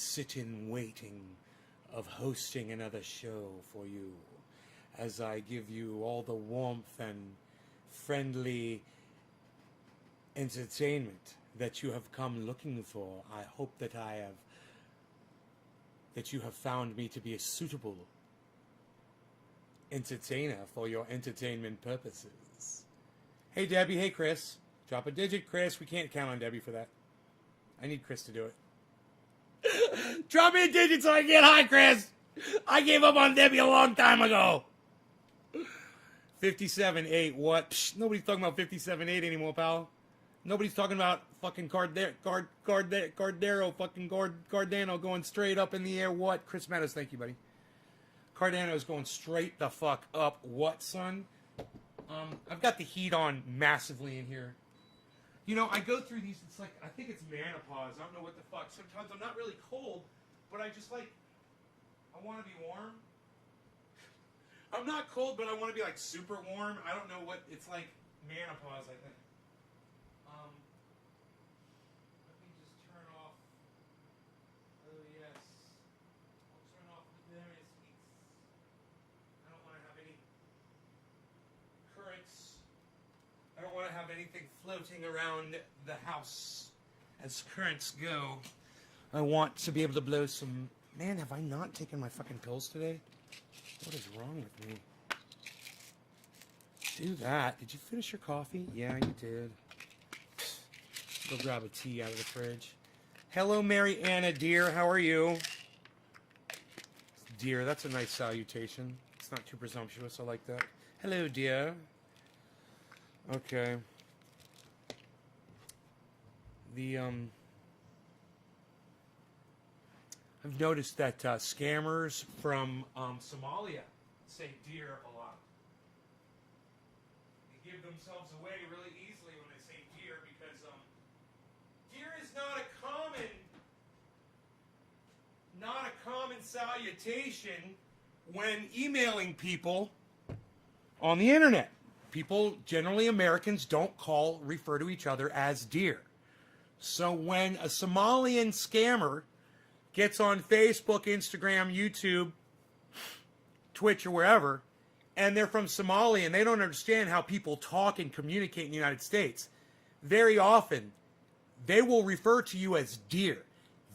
sit in waiting of hosting another show for you as I give you all the warmth and friendly entertainment that you have come looking for. I hope that that you have found me to be a suitable entertainer for your entertainment purposes. Hey Debbie, hey Chris. Drop a digit, Chris. We can't count on Debbie for that. I need Chris to do it. Drop me a digit so I can get high, Chris. I gave up on Debbie a long time ago. 57.8, what? Psh, nobody's talking about 57.8 anymore, pal. Nobody's talking about fucking Cardano, fucking Cardano going straight up in the air. What? Chris Meadows, thank you, buddy. Cardano's going straight the fuck up. What, son? I've got the heat on massively in here. You know, I go through these, it's like, I think it's menopause. I don't know what the fuck. Sometimes I'm not really cold, but I just like, I want to be warm. I'm not cold, but I want to be like super warm. I don't know what, it's like menopause, I think. Let me just turn off, oh yes. I'll turn off the various heats. I don't want to have any currents. I don't want to have anything floating around the house as currents go. I want to be able to blow some... Man, have I not taken my fucking pills today? What is wrong with me? Do that. Did you finish your coffee? Yeah, you did. Go grab a tea out of the fridge. Hello, Mary Anna, dear. How are you? Dear, that's a nice salutation. It's not too presumptuous. I like that. Hello, dear. Okay. I've noticed that scammers from Somalia say dear a lot. They give themselves away really easily when they say dear because dear is not a common salutation when emailing people on the internet. People, generally Americans, don't refer to each other as dear. So when a Somalian scammer gets on Facebook, Instagram, YouTube, Twitch, or wherever, and they're from Somalia and they don't understand how people talk and communicate in the United States, very often they will refer to you as dear.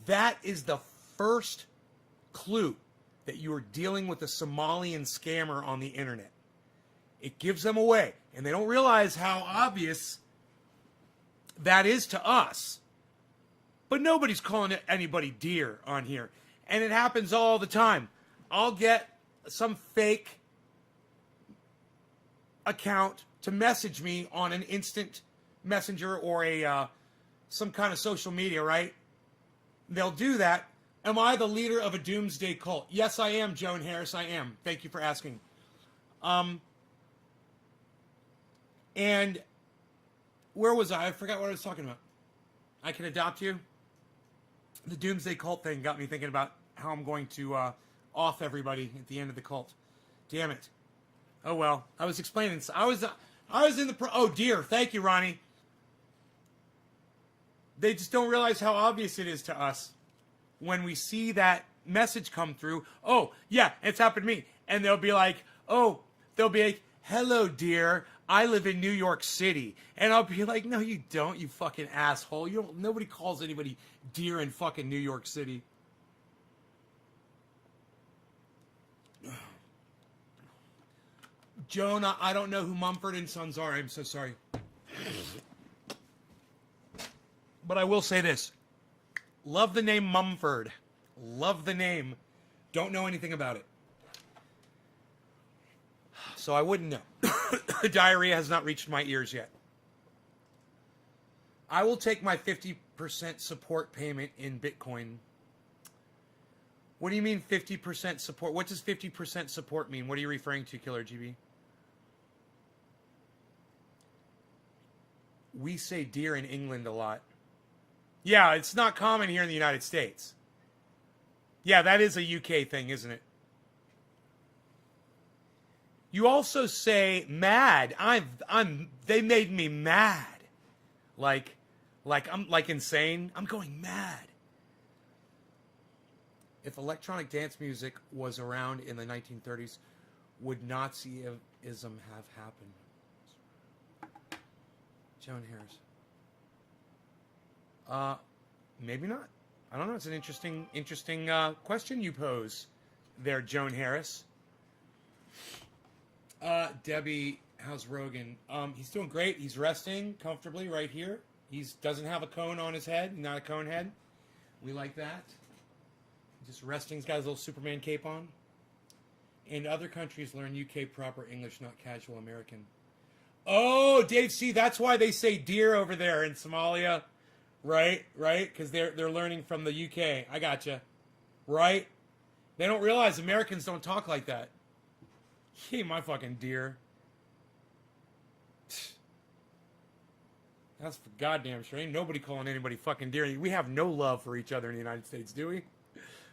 That is the first clue that you are dealing with a Somalian scammer on the internet. It gives them away, and they don't realize how obvious that is to us. But nobody's calling anybody dear on here. And it happens all the time. I'll get some fake account to message me on an instant messenger or some kind of social media, right? They'll do that. Am I the leader of a doomsday cult? Yes, I am, Joan Harris. I am. Thank you for asking. And where was I? I forgot what I was talking about. I can adopt you. The doomsday cult thing got me thinking about how I'm going to off everybody at the end of the cult. Damn it. Oh well. I was explaining. I was in the oh dear. Thank you, Ronnie. They just don't realize how obvious it is to us when we see that message come through. Oh yeah, it's happened to me. And they'll be like, hello, dear. I live in New York City. And I'll be like, no, you don't, you fucking asshole. Nobody calls anybody dear in fucking New York City. Joan, I don't know who Mumford and Sons are. I'm so sorry. But I will say this. Love the name Mumford. Love the name. Don't know anything about it. So I wouldn't know. The diarrhea has not reached my ears yet. I will take my 50% support payment in Bitcoin. What do you mean 50% support? What does 50% support mean? What are you referring to, Killer GB? We say dear in England a lot. Yeah, it's not common here in the United States. Yeah, that is a UK thing, isn't it? You also say mad. They made me mad. Like I'm like insane. I'm going mad. If electronic dance music was around in the 1930s, would Nazism have happened? Joan Harris. Maybe not. I don't know. It's an interesting question you pose there, Joan Harris. Debbie, how's Rogan? He's doing great. He's resting comfortably right here. He doesn't have a cone on his head. Not a cone head. We like that. Just resting. He's got his little Superman cape on. And other countries learn UK proper English, not casual American. Oh, Dave, see, that's why they say dear over there in Somalia. Right? Because they're learning from the UK. I gotcha. Right? They don't realize Americans don't talk like that. Hey, my fucking dear. That's for goddamn sure. Ain't nobody calling anybody fucking dear. We have no love for each other in the United States, do we?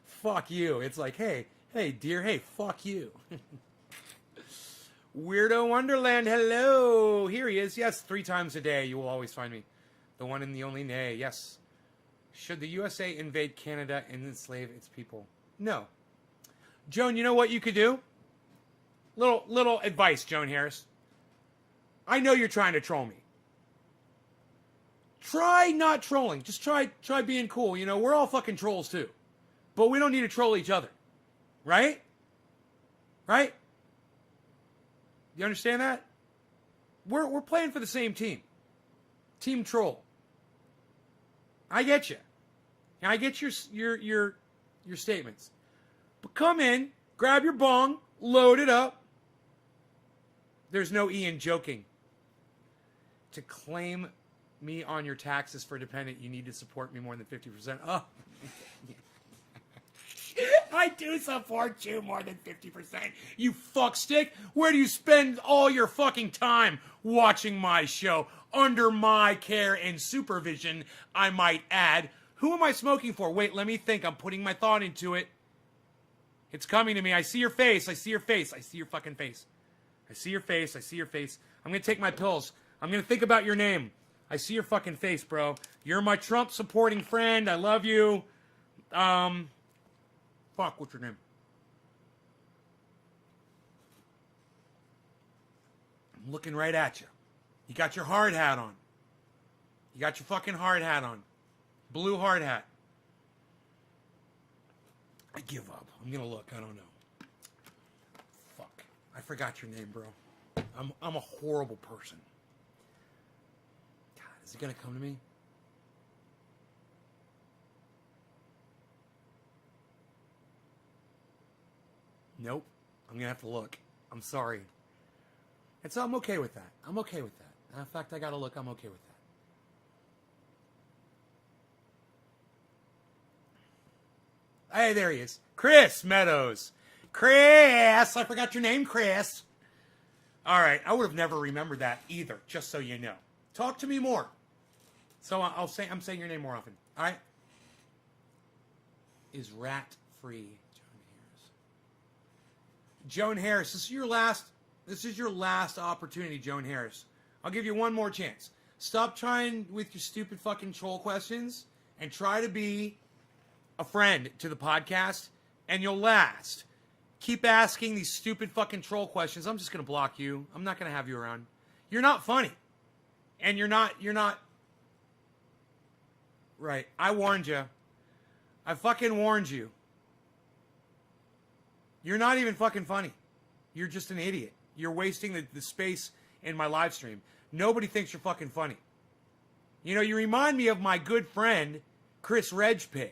Fuck you. It's like, hey, dear, hey, fuck you. Weirdo Wonderland, hello. Here he is. Yes, 3 times a day. You will always find me. The one and the only nay. Yes. Should the USA invade Canada and enslave its people? No. Joan, you know what you could do? Little advice, Joan Harris. I know you're trying to troll me. Try not trolling. Just try being cool. You know, we're all fucking trolls too. But we don't need to troll each other. Right? Right? You understand that? We're playing for the same team. Team Troll. I get you. And I get your statements. But come in, grab your bong, load it up. There's no Ian joking. To claim me on your taxes for dependent, you need to support me more than 50%. Oh. I do support you more than 50%. You fuckstick. Where do you spend all your fucking time watching my show? Under my care and supervision, I might add. Who am I smoking for? Wait, let me think. I'm putting my thought into it. It's coming to me. I see your face. I see your face. I see your fucking face. I see your face. I see your face. I'm going to take my pills. I'm going to think about your name. I see your fucking face, bro. You're my Trump supporting friend. I love you. Fuck, what's your name? I'm looking right at you. You got your hard hat on. You got your fucking hard hat on. Blue hard hat. I give up. I'm gonna look. I don't know. Fuck. I forgot your name, bro. I'm a horrible person. God, is it gonna come to me? Nope. I'm gonna have to look. I'm sorry. And so I'm okay with that. I'm okay with that. In fact, I gotta look. I'm okay with that. Hey, there he is. Chris Meadows. Chris! I forgot your name, Chris. All right. I would have never remembered that either, just so you know. Talk to me more. So I'm saying your name more often. All right? Is rat free, Joan Harris. This is your last opportunity, Joan Harris. I'll give you one more chance. Stop trying with your stupid fucking troll questions and try to be a friend to the podcast, and you'll last. Keep asking these stupid fucking troll questions. I'm just going to block you. I'm not going to have you around. You're not funny. And you're not right. I warned you. I fucking warned you. You're not even fucking funny. You're just an idiot. You're wasting the space in my live stream. Nobody thinks you're fucking funny. You know, you remind me of my good friend, Chris Redgepick.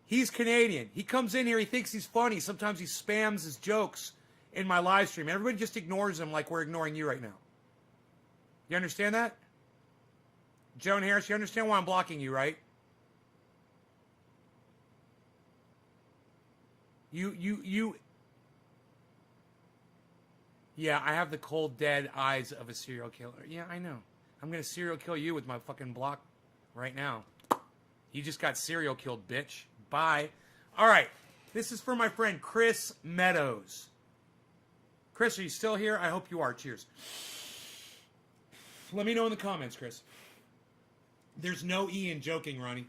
He's Canadian. He comes in here, he thinks he's funny. Sometimes he spams his jokes in my live stream. Everybody just ignores him like we're ignoring you right now. You understand that? Joan Harris, you understand why I'm blocking you, right? You. Yeah, I have the cold, dead eyes of a serial killer. Yeah, I know. I'm going to serial kill you with my fucking block right now. You just got serial killed, bitch. Bye. All right. This is for my friend Chris Meadows. Chris, are you still here? I hope you are. Cheers. Let me know in the comments, Chris. There's no Ian joking, Ronnie.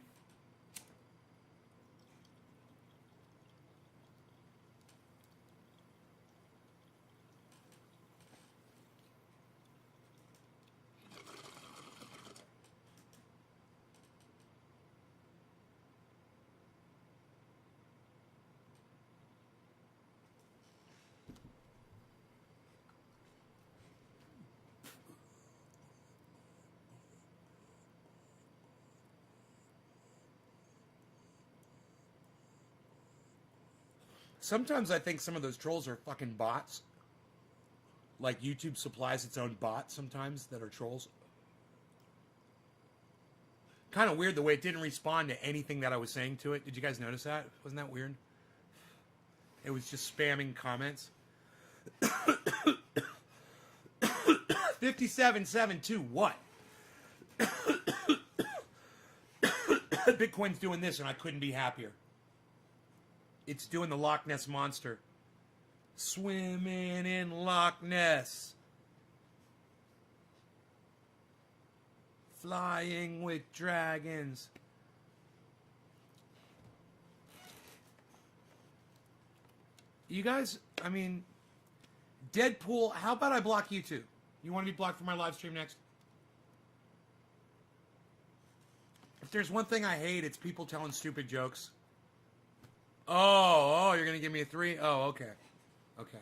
Sometimes I think some of those trolls are fucking bots. Like YouTube supplies its own bots sometimes that are trolls. Kind of weird the way it didn't respond to anything that I was saying to it. Did you guys notice that? Wasn't that weird? It was just spamming comments. 5772, what? Bitcoin's doing this and I couldn't be happier. It's doing the Loch Ness Monster. Swimming in Loch Ness. Flying with dragons. You guys, I mean, Deadpool, how about I block you too? You want to be blocked for my live stream next? If there's one thing I hate, it's people telling stupid jokes. Oh, you're going to give me a 3? Oh, okay. Okay.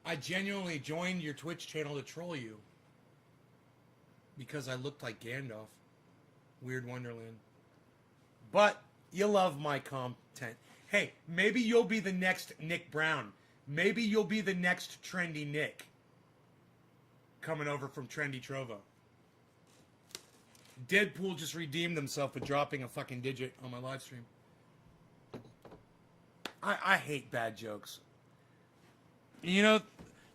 I genuinely joined your Twitch channel to troll you. Because I looked like Gandalf. Weird Wonderland. But you love my content. Hey, maybe you'll be the next Nick Brown. Maybe you'll be the next Trendy Nick. Coming over from Trendy Trovo. Deadpool just redeemed himself with dropping a fucking digit on my live stream. I hate bad jokes. You know,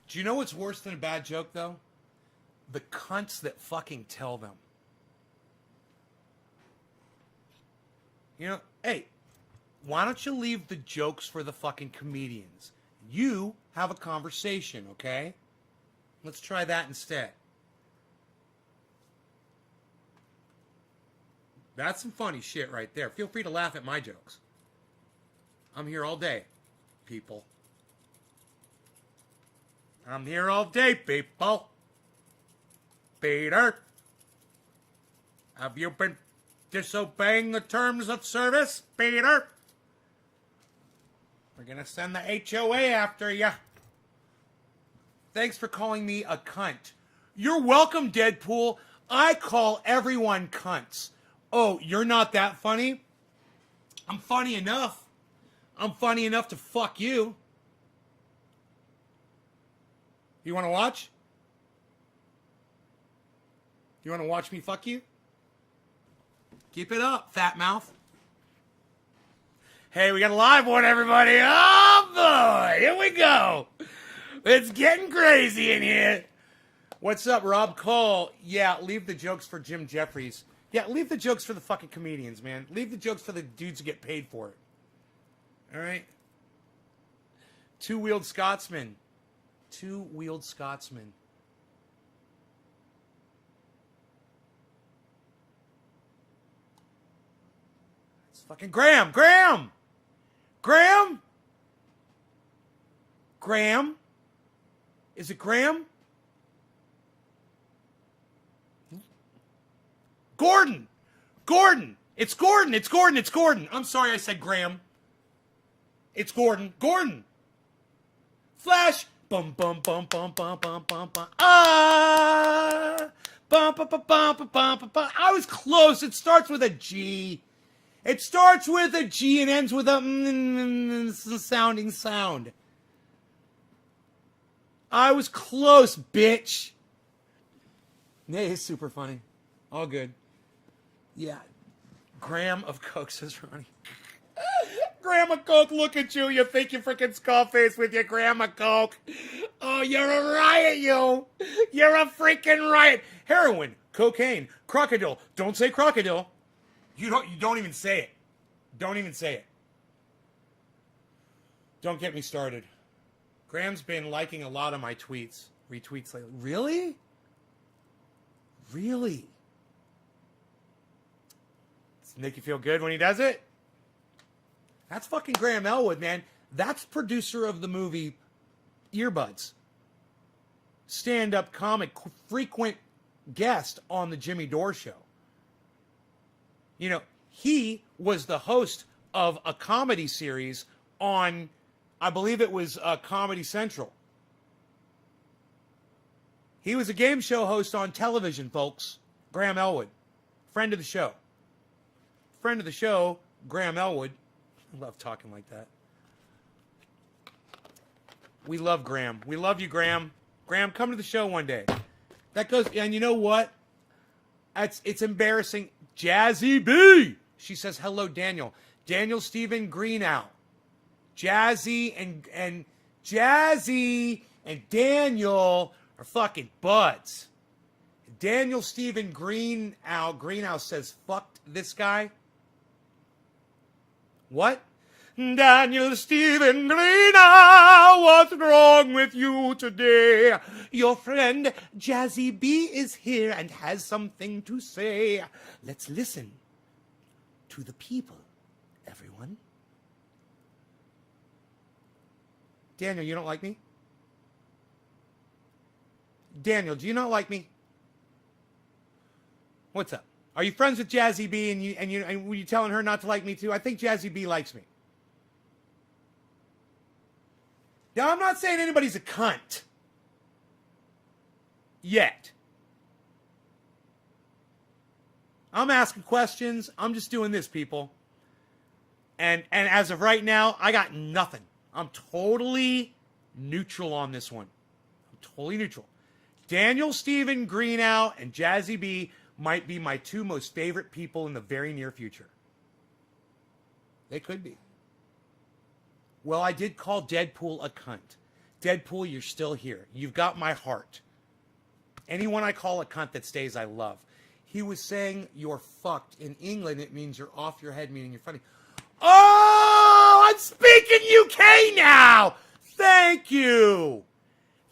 do you know what's worse than a bad joke, though? The cunts that fucking tell them. You know, hey, why don't you leave the jokes for the fucking comedians? You have a conversation, okay? Let's try that instead. That's some funny shit right there. Feel free to laugh at my jokes. I'm here all day, people. I'm here all day, people. Peter, have you been disobeying the terms of service, Peter? We're gonna send the HOA after you. Thanks for calling me a cunt. You're welcome, Deadpool. I call everyone cunts. Oh, you're not that funny? I'm funny enough. I'm funny enough to fuck you. You want to watch? You want to watch me fuck you? Keep it up, fat mouth. Hey, we got a live one, everybody. Oh, boy. Here we go. It's getting crazy in here. What's up, Rob Cole? Yeah, leave the jokes for Jim Jeffries. Yeah, leave the jokes for the fucking comedians, man. Leave the jokes for the dudes who get paid for it. All right? Two-wheeled Scotsman. Two-wheeled Scotsman. It's fucking Graham. Graham! Graham? Graham? Is it Graham? Gordon! Gordon! It's Gordon! It's Gordon! It's Gordon! I'm sorry I said Graham. It's Gordon. Gordon! Flash! Bum bum bum bum bum bum bum bum. Ah! Bum bum bum bum bum bum bum. I was close. It starts with a G. It starts with a G and ends with a sounding sound. I was close, bitch. Yeah, it's super funny. All good. Yeah. Graham of Coke, says Ronnie. Grandma Coke, look at you. You think you freaking Skullface with your Grandma Coke. Oh, you're a riot, you. You're a freaking riot. Heroin, cocaine, crocodile. Don't say crocodile. You don't even say it. Don't even say it. Don't get me started. Graham's been liking a lot of my tweets. Retweets lately. Really? Really? Does it make you feel good when he does it? That's fucking Graham Elwood, man. That's producer of the movie Earbuds. Stand-up comic, frequent guest on the Jimmy Dore Show. You know, he was the host of a comedy series on, I believe it was Comedy Central. He was a game show host on television, folks. Graham Elwood. Friend of the show. friend of the show, Graham Elwood. I love talking like that. We love Graham. We love you, Graham. Graham, come to the show one day. That goes, and you know what? It's embarrassing. Jazzy B. She says, hello, Daniel. Daniel Stephen Greenow. Jazzy and Jazzy and Daniel are fucking buds. Daniel Stephen Greenow says, fucked this guy. What? Daniel Stephen Greenow, what's wrong with you today? Your friend Jazzy B is here and has something to say. Let's listen to the people, everyone. Daniel, you don't like me? Daniel, do you not like me? What's up? Are you friends with Jazzy B and were you telling her not to like me too? I think Jazzy B likes me. Now, I'm not saying anybody's a cunt. Yet. I'm asking questions. I'm just doing this, people. And as of right now, I got nothing. I'm totally neutral on this one. I'm totally neutral. Daniel Stephen Greenow and Jazzy B might be my two most favorite people in the very near future. They could be. Well, I did call Deadpool a cunt. Deadpool, you're still here. You've got my heart. Anyone I call a cunt that stays, I love. He was saying you're fucked. In England, it means you're off your head, meaning you're funny. Oh, I'm speaking UK now. Thank you.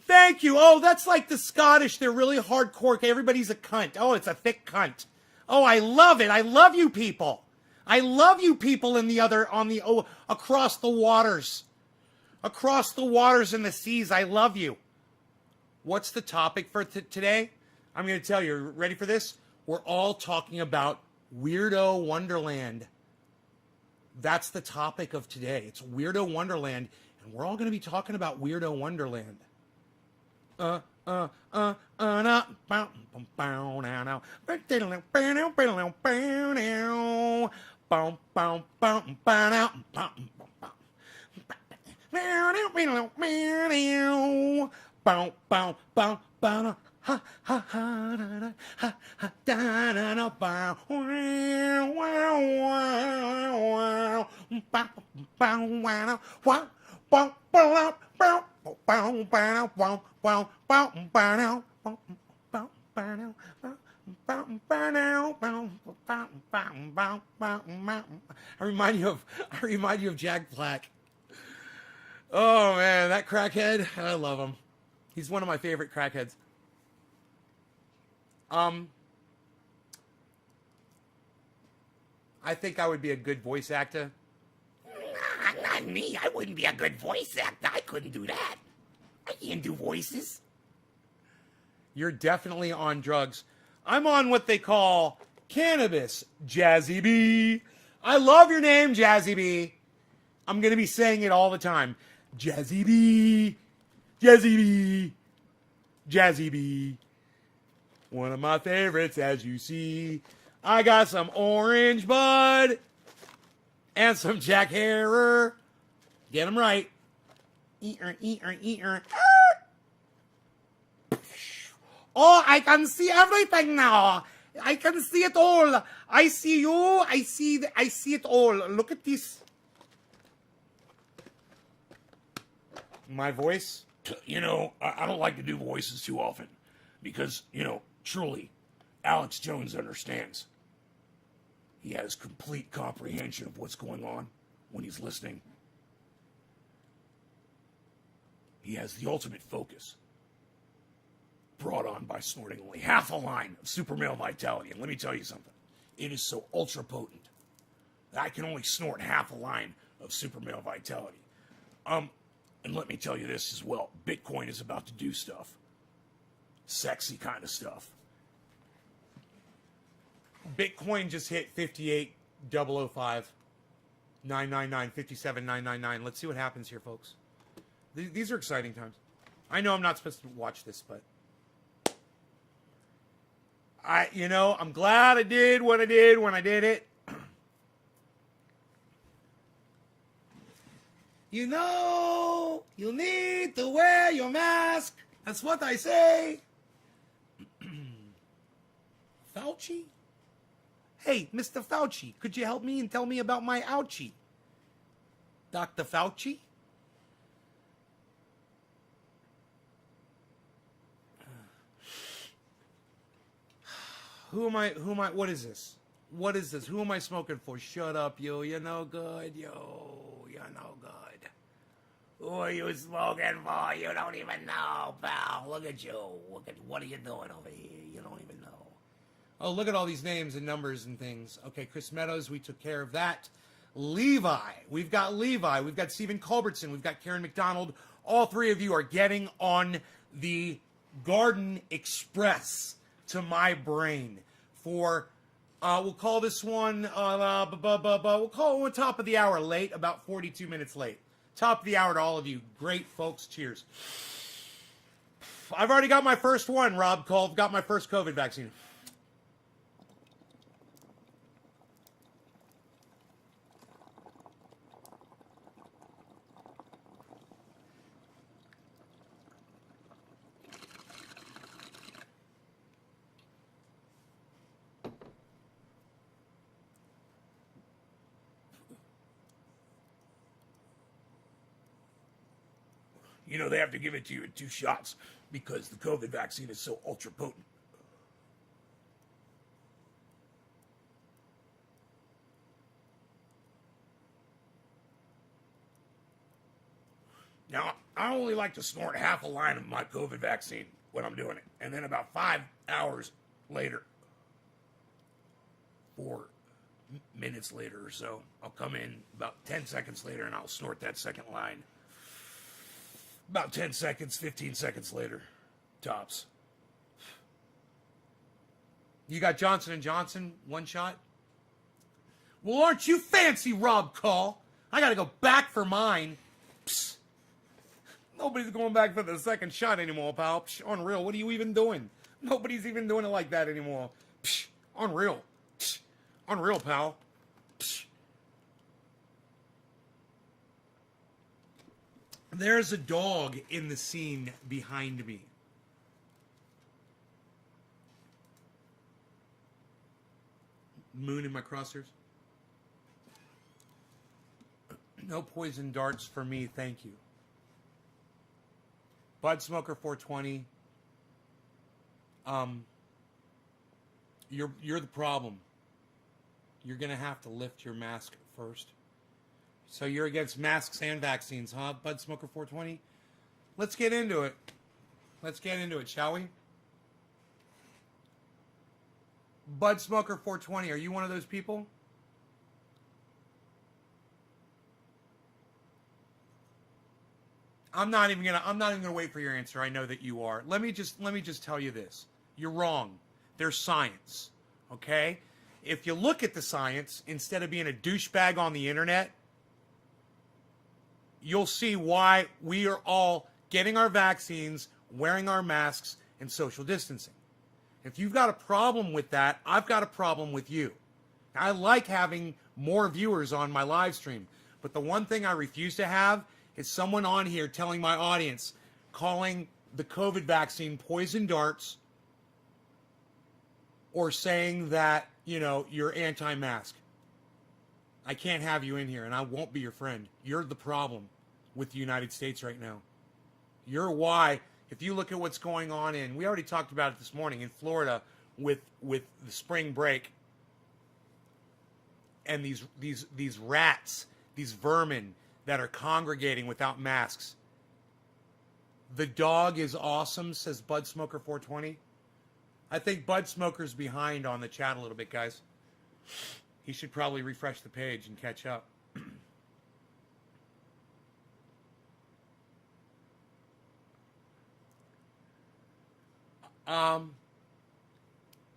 Thank you. Oh, that's like the Scottish. They're really hardcore. Everybody's a cunt. Oh, it's a thick cunt. Oh, I love it. I love you people. I love you people across the waters. Across the waters and the seas. I love you. What's the topic for today? I'm going to tell you. Ready for this? We're all talking about Weirdo Wonderland. That's the topic of today. It's Weirdo Wonderland. And we're all going to be talking about Weirdo Wonderland. I remind you of Jack Black. Oh man, that crackhead, I love him. He's one of my favorite crackheads. I think I would be a good voice actor. Not me. I wouldn't be a good voice actor. I couldn't do that. I can't do voices. You're definitely on drugs. I'm on what they call cannabis, Jazzy B. I love your name, Jazzy B. I'm going to be saying it all the time. Jazzy B. Jazzy B. Jazzy B. One of my favorites, as you see. I got some orange bud and some Jack Herrer. Get them right. Eater. Oh, I can see everything now. I can see it all. I see you. I see it all. Look at this. My voice? You know, I don't like to do voices too often because, you know, truly, Alex Jones understands. He has complete comprehension of what's going on when he's listening. He has the ultimate focus, brought on by snorting only half a line of super male vitality. And let me tell you something. It is so ultra potent that I can only snort half a line of super male vitality. And let me tell you this as well. Bitcoin is about to do stuff. Sexy kind of stuff. Bitcoin just hit 58,005, 999, 57,999. Let's see what happens here, folks. These are exciting times. I know I'm not supposed to watch this, but I'm glad I did what I did when I did it. You know, you need to wear your mask. That's what I say. Fauci? Hey, Mr. Fauci, could you help me and tell me about my ouchie? Dr. Fauci? Who am I, what is this? What is this? Who am I smoking for? Shut up, you. You're no good, yo. You're no good. Who are you smoking for? You don't even know, pal. Look at you. Look at what are you doing over here? You don't even know. Oh, look at all these names and numbers and things. Okay, Chris Meadows, we took care of that. Levi. We've got Levi. We've got Stephen Culbertson. We've got Karen McDonald. All three of you are getting on the Garden Express to my brain for, we'll call this one, we'll call it top of the hour late, about 42 minutes late. Top of the hour to all of you. Great folks. Cheers. I've already got my first one, Rob Cole. Got my first COVID vaccine. You know, they have to give it to you in 2 shots because the COVID vaccine is so ultra potent. Now, I only like to snort half a line of my COVID vaccine when I'm doing it. And then about 5 hours later, 4 minutes later or so, I'll come in about 10 seconds later and I'll snort that second line. About 10 seconds, 15 seconds later, tops. You got Johnson & Johnson, 1 shot? Well, aren't you fancy, Rob Call? I got to go back for mine. Psst. Nobody's going back for the second shot anymore, pal. Psh, unreal. What are you even doing? Nobody's even doing it like that anymore. Psh, unreal. Psh, unreal, pal. Psh. There's a dog in the scene behind me. Moon in my crosshairs. No poison darts for me, thank you. Bud Smoker 420. You're the problem. You're gonna have to lift your mask first. So you're against masks and vaccines, huh, Bud Smoker 420? Let's get into it. Let's get into it, shall we? Bud Smoker 420, are you one of those people? I'm not even gonna wait for your answer. I know that you are. Let me just tell you this. You're wrong. There's science. Okay? If you look at the science, instead of being a douchebag on the internet, you'll see why we are all getting our vaccines, wearing our masks, and social distancing. If you've got a problem with that, I've got a problem with you. I like having more viewers on my live stream, but the one thing I refuse to have is someone on here telling my audience, calling the COVID vaccine poison darts, or saying that, you know, you're anti-mask. I can't have you in here, and I won't be your friend. You're the problem with the United States right now. You're why, if you look at what's going on we already talked about it this morning, in Florida with the spring break, and these rats, these vermin that are congregating without masks. The dog is awesome, says Bud Smoker 420. I think Bud Smoker's behind on the chat a little bit, guys. He should probably refresh the page and catch up.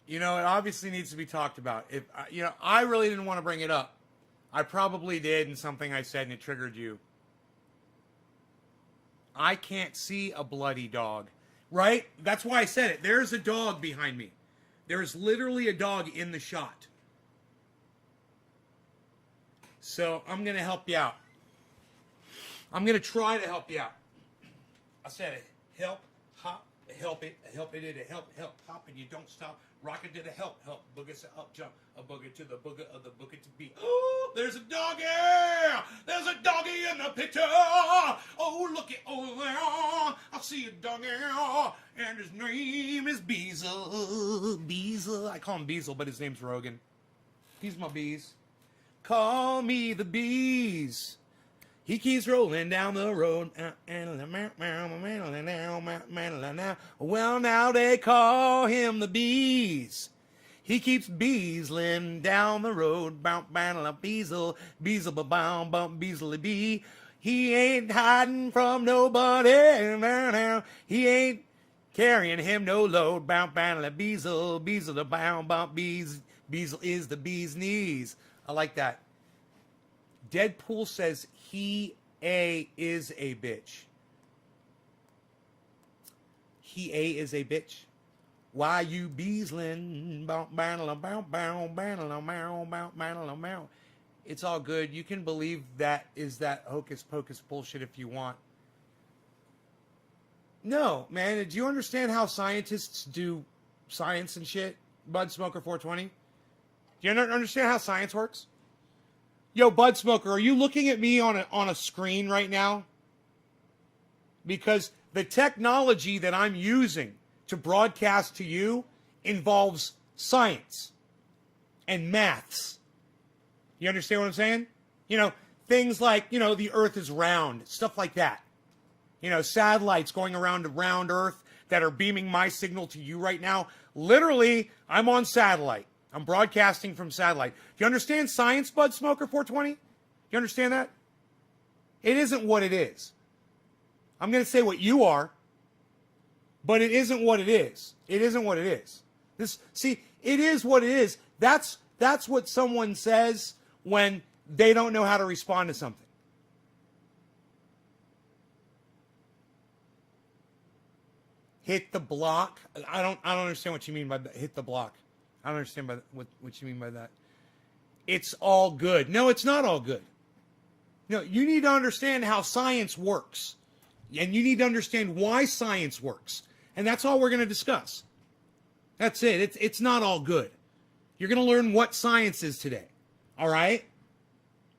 You know, it obviously needs to be talked about. If you know, I really didn't want to bring it up. I probably did, and something I said and it triggered you. I can't see a bloody dog, right? That's why I said it. There's a dog behind me. There's literally a dog in the shot. So I'm going to help you out. I'm going to try to help you out. I said help, hop, help it, hop, and you don't stop. Rock it to the help, booger to up, jump, a booger to the booger of the booger to be. Oh, there's a doggy! There's a doggy in the picture! Oh, look it over there! I see a doggy, and his name is Beezle. Beezle. I call him Beezle, but his name's Rogan. He's my bees. Call me the bees. He keeps rolling down the road. Well, now they call him the bees. He keeps beezling down the road. Beezle, beezle, ba-bow, bump, beezle, bee. He ain't hiding from nobody. He ain't carrying him no load. Beezle, beezle, the bound, bump, bees. Beezle is the bee's knees. I like that. Deadpool says he is a bitch. He is a bitch. Why you beezling? It's all good. You can believe that is that hocus pocus bullshit if you want. No, man. Do you understand how scientists do science and shit? Bud Smoker 420? Do you understand how science works? Yo, Bud Smoker, are you looking at me on a screen right now? Because the technology that I'm using to broadcast to you involves science and maths. You understand what I'm saying? You know, things like, you know, the earth is round, stuff like that. You know, satellites going around Earth that are beaming my signal to you right now. Literally, I'm on satellite. I'm broadcasting from satellite. Do you understand science, Bud Smoker 420? You understand that? It isn't what it is. I'm going to say what you are, but it isn't what it is. It isn't what it is. It is what it is. That's what someone says when they don't know how to respond to something. Hit the block. I don't understand what you mean by hit the block. I don't understand what you mean by that. It's all good. No, it's not all good. No, you need to understand how science works. And you need to understand why science works. And that's all we're going to discuss. That's it. It's not all good. You're going to learn what science is today. All right?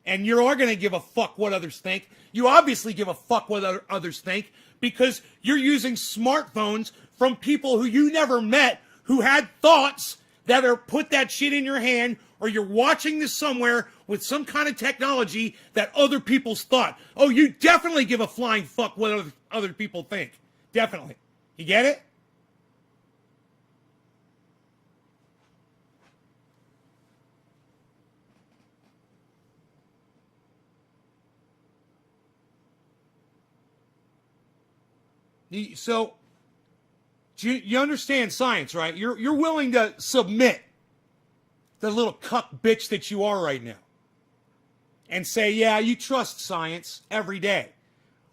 And you are going to give a fuck what others think. You obviously give a fuck what others think because you're using smartphones from people who you never met who had thoughts that are put that shit in your hand, or you're watching this somewhere with some kind of technology that other people's thought. Oh, you definitely give a flying fuck what other people think. Definitely. You get it? So, you understand science, right? You're willing to submit the little cuck bitch that you are right now and say, yeah, you trust science every day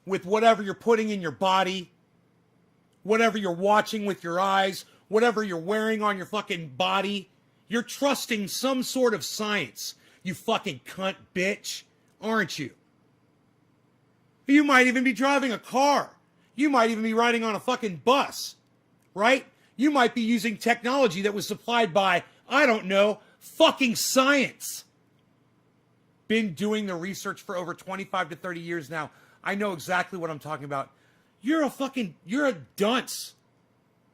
with whatever you're putting in your body, whatever you're watching with your eyes, whatever you're wearing on your fucking body. You're trusting some sort of science, you fucking cunt bitch, aren't you? You might even be driving a car. You might even be riding on a fucking bus. Right? You might be using technology that was supplied by, I don't know, fucking science. Been doing the research for over 25 to 30 years now. I know exactly what I'm talking about. You're a dunce.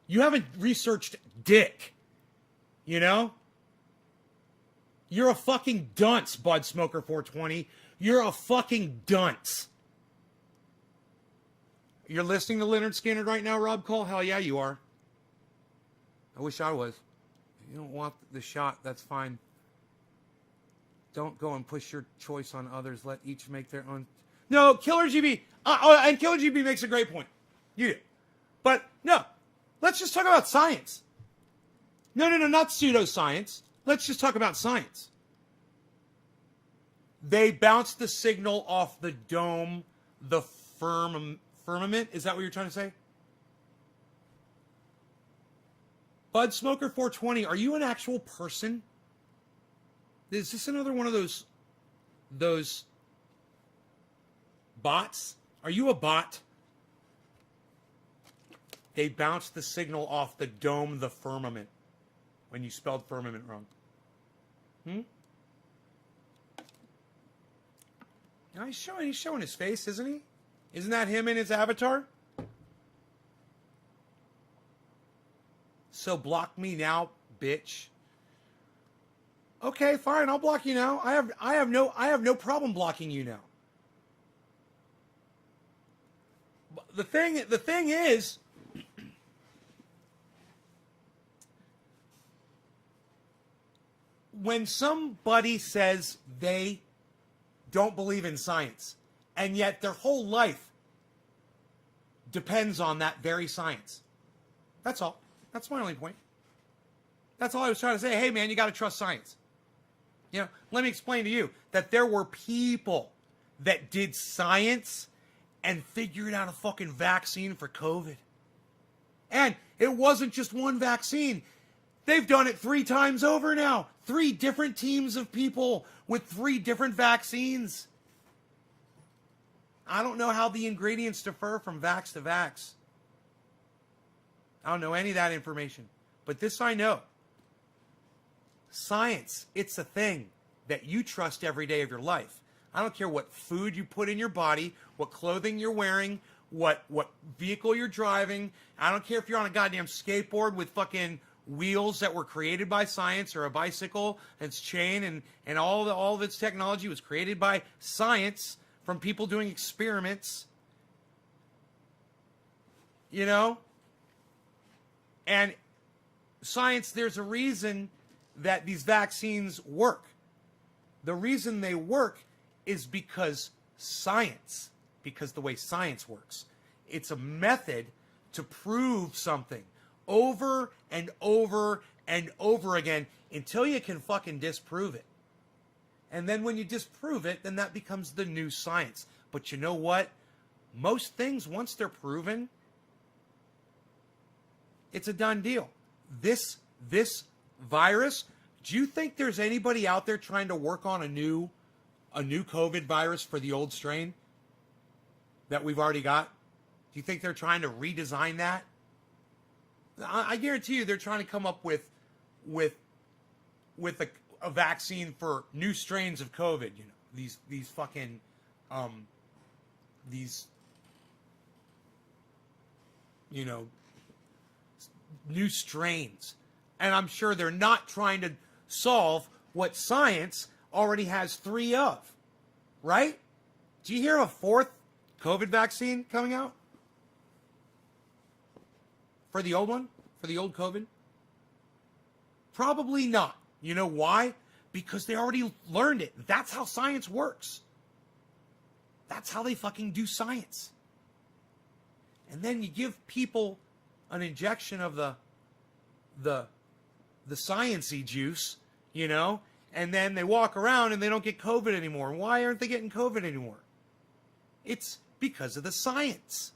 You haven't researched dick. You know? You're a fucking dunce, Bud Smoker 420. You're a fucking dunce. You're listening to Leonard Skinner right now, Rob Cole? Hell yeah, you are. I wish I was. You don't want the shot, that's fine. Don't go and push your choice on others. Let each make their own. No, Killer GB. And Killer GB makes a great point. You do. But no, let's just talk about science. No, not pseudoscience. Let's just talk about science. They bounced the signal off the dome, the firmament. Is that what you're trying to say? Bud Smoker 420, are you an actual person? Is this another one of those bots? Are you a bot? They bounced the signal off the dome, the firmament, when you spelled firmament wrong. Now he's showing his face, isn't he? Isn't that him in his avatar? So block me now, bitch. Okay, fine, I'll block you now. I have no problem blocking you now. The thing is, when somebody says they don't believe in science, and yet their whole life depends on that very science. That's all. That's my only point. That's all I was trying to say. Hey, man, you got to trust science. You know, let me explain to you that there were people that did science and figured out a fucking vaccine for COVID. And it wasn't just one vaccine. They've done it 3 times over now. 3 different teams of people with 3 different vaccines. I don't know how the ingredients differ from vax to vax. I don't know any of that information. But this I know. Science, it's a thing that you trust every day of your life. I don't care what food you put in your body, what clothing you're wearing, what vehicle you're driving. I don't care if you're on a goddamn skateboard with fucking wheels that were created by science, or a bicycle and its chain and all of its technology was created by science from people doing experiments. You know? And science, there's a reason that these vaccines work. The reason they work is because the way science works. It's a method to prove something over and over and over again until you can fucking disprove it. And then when you disprove it, then that becomes the new science. But you know what? Most things, once they're proven, it's a done deal. This virus, do you think there's anybody out there trying to work on a new COVID virus for the old strain that we've already got? Do you think they're trying to redesign that? I guarantee you they're trying to come up with a vaccine for new strains of COVID. You know, these fucking these, you know, new strains. And I'm sure they're not trying to solve what science already has 3 of, right? Do you hear of a 4th COVID vaccine coming out? For the old one? For the old COVID? Probably not. You know why? Because they already learned it. That's how science works. That's how they fucking do science. And then you give people an injection of the science-y juice, you know, and then they walk around and they don't get COVID anymore. Why aren't they getting COVID anymore? It's because of the science.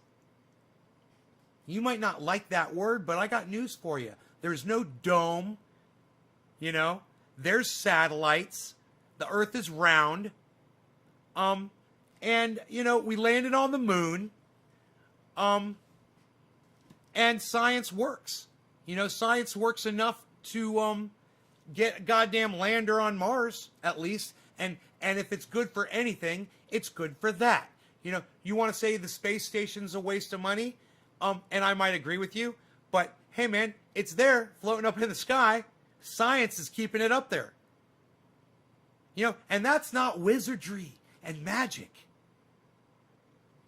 You might not like that word, but I got news for you. There's no dome, you know. There's satellites. The Earth is round. And, you know, we landed on the moon. And science works. You know, science works enough to get a goddamn lander on Mars, at least. And if it's good for anything, it's good for that. You know, you want to say the space station's a waste of money? And I might agree with you, but hey man, it's there floating up in the sky. Science is keeping it up there. You know, and that's not wizardry and magic.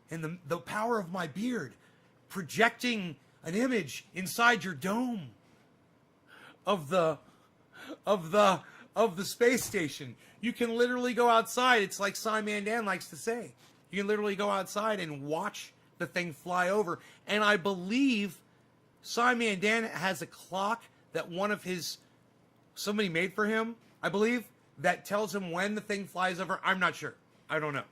And the power of my beard projecting an image inside your dome of the space station. You can literally go outside. It's like Cy Mandan likes to say. You can literally go outside and watch the thing fly over. And I believe Cy Mandan has a clock that somebody made for him, I believe, that tells him when the thing flies over. I'm not sure. I don't know.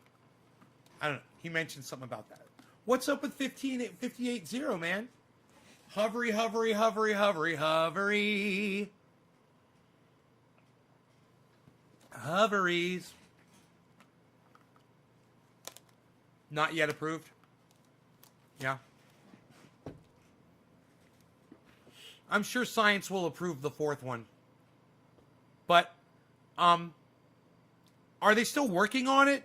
He mentioned something about that. What's up with 58.0, man? Hovery, hovery, hovery, hovery, hovery. Hoveries. Not yet approved? Yeah. I'm sure science will approve the fourth one. But, are they still working on it,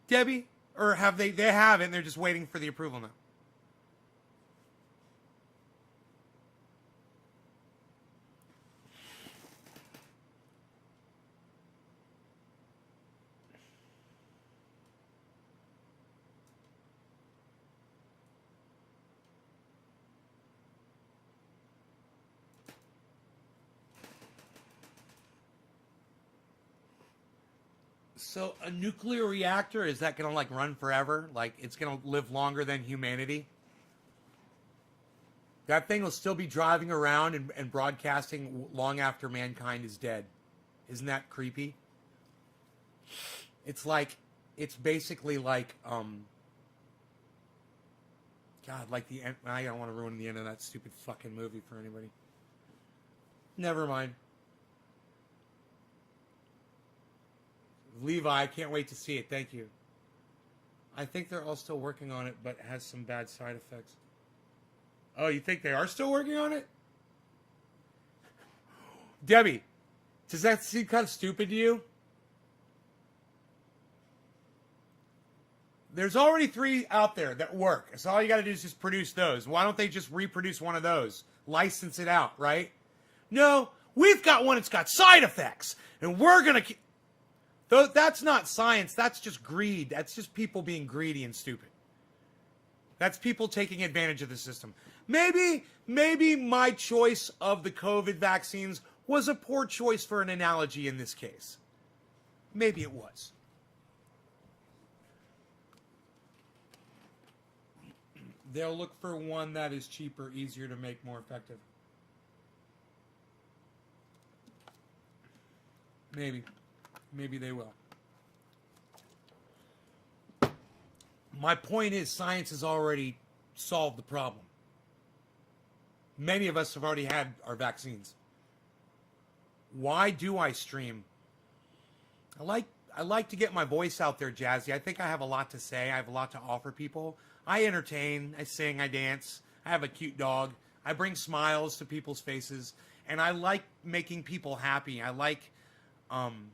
Debbie? Or have they have it and they're just waiting for the approval now? So a nuclear reactor, is that going to like run forever? Like it's going to live longer than humanity? That thing will still be driving around and broadcasting long after mankind is dead. Isn't that creepy? It's like, it's basically like, God, like the end. I don't want to ruin the end of that stupid fucking movie for anybody. Never mind. Levi, I can't wait to see it. Thank you. I think they're all still working on it, but it has some bad side effects. Oh, you think they are still working on it? Debbie, does that seem kind of stupid to you? There's already 3 out there that work. So all you got to do is just produce those. Why don't they just reproduce one of those? License it out, right? No, we've got one that's got side effects. And we're going to... Though that's not science. That's just greed. That's just people being greedy and stupid. That's people taking advantage of the system. Maybe my choice of the COVID vaccines was a poor choice for an analogy in this case. Maybe it was. They'll look for one that is cheaper, easier to make, more effective. Maybe. Maybe they will. My point is, science has already solved the problem. Many of us have already had our vaccines. Why do I stream? I like to get my voice out there, Jazzy. I think I have a lot to say. I have a lot to offer people. I entertain, I sing, I dance. I have a cute dog. I bring smiles to people's faces. And I like making people happy. I like, and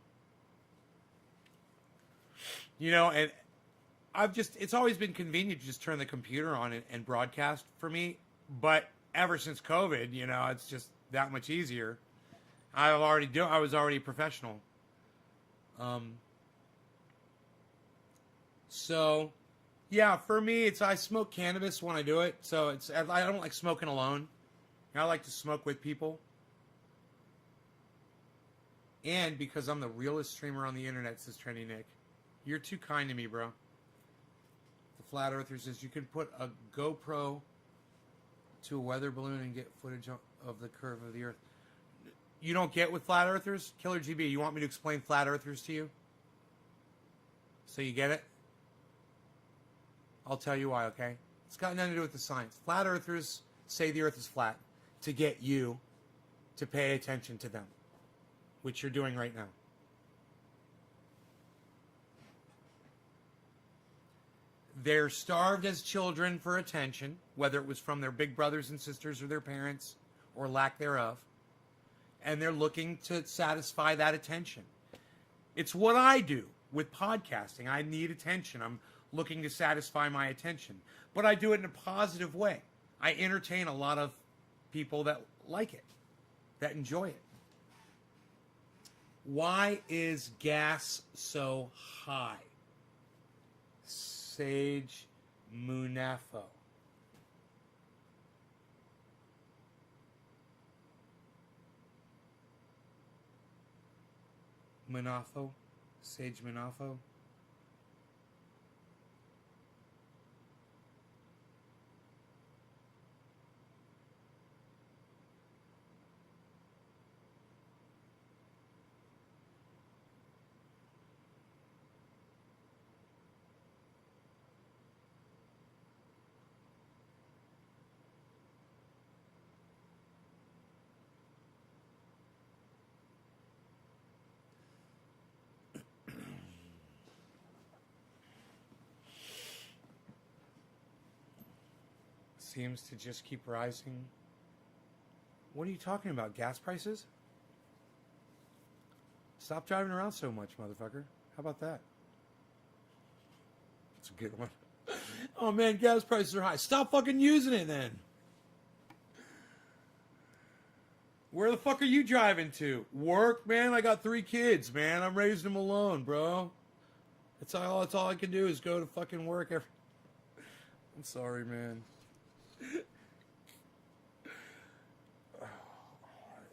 it's always been convenient to just turn the computer on and broadcast for me. But ever since COVID, it's just that much easier. I was already a professional. So, yeah, for me, I smoke cannabis when I do it. So I don't like smoking alone. I like to smoke with people. And because I'm the realest streamer on the internet, says Trendy Nick. You're too kind to me, bro. The Flat Earther says you could put a GoPro to a weather balloon and get footage of the curve of the Earth. You don't get with Flat Earthers? Killer GB, you want me to explain Flat Earthers to you? So you get it? I'll tell you why, okay? It's got nothing to do with the science. Flat Earthers say the Earth is flat to get you to pay attention to them, which you're doing right now. They're starved as children for attention, whether it was from their big brothers and sisters or their parents or lack thereof. And they're looking to satisfy that attention. It's what I do with podcasting. I need attention. I'm looking to satisfy my attention. But I do it in a positive way. I entertain a lot of people that like it, that enjoy it. Why is gas so high? Sage Munafo. Munafo? Sage Munafo? seems to just keep rising. What are you talking about? Gas prices? Stop driving around so much, motherfucker. How about that? That's a good one. Oh man, gas prices are high. Stop fucking using it then. Where the fuck are you driving to? Work, man? I got 3 kids, man. I'm raising them alone, bro. That's all I can do is go to fucking work every... I'm sorry, man.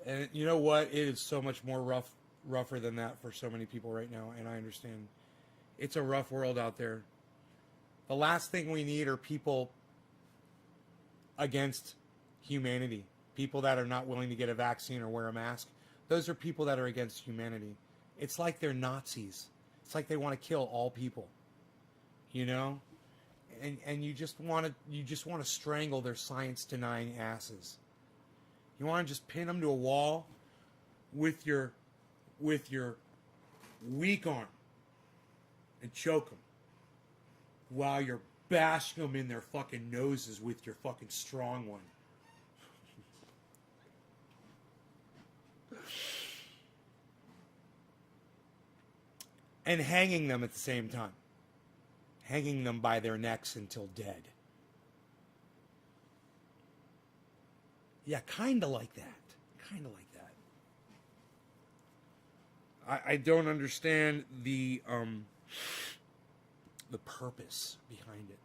And you know what? It is so much more rougher than that for so many people right now, and I understand. It's a rough world out there. The last thing we need are people against humanity. People that are not willing to get a vaccine or wear a mask. Those are people that are against humanity. It's like they're Nazis. It's like they want to kill all people. You know? And you just want to strangle their science denying asses. You want to just pin them to a wall with your weak arm and choke them while you're bashing them in their fucking noses with your fucking strong one. And hanging them at the same time. Hanging them by their necks until dead. Yeah, kind of like that. Kind of like that. I don't understand the purpose behind it.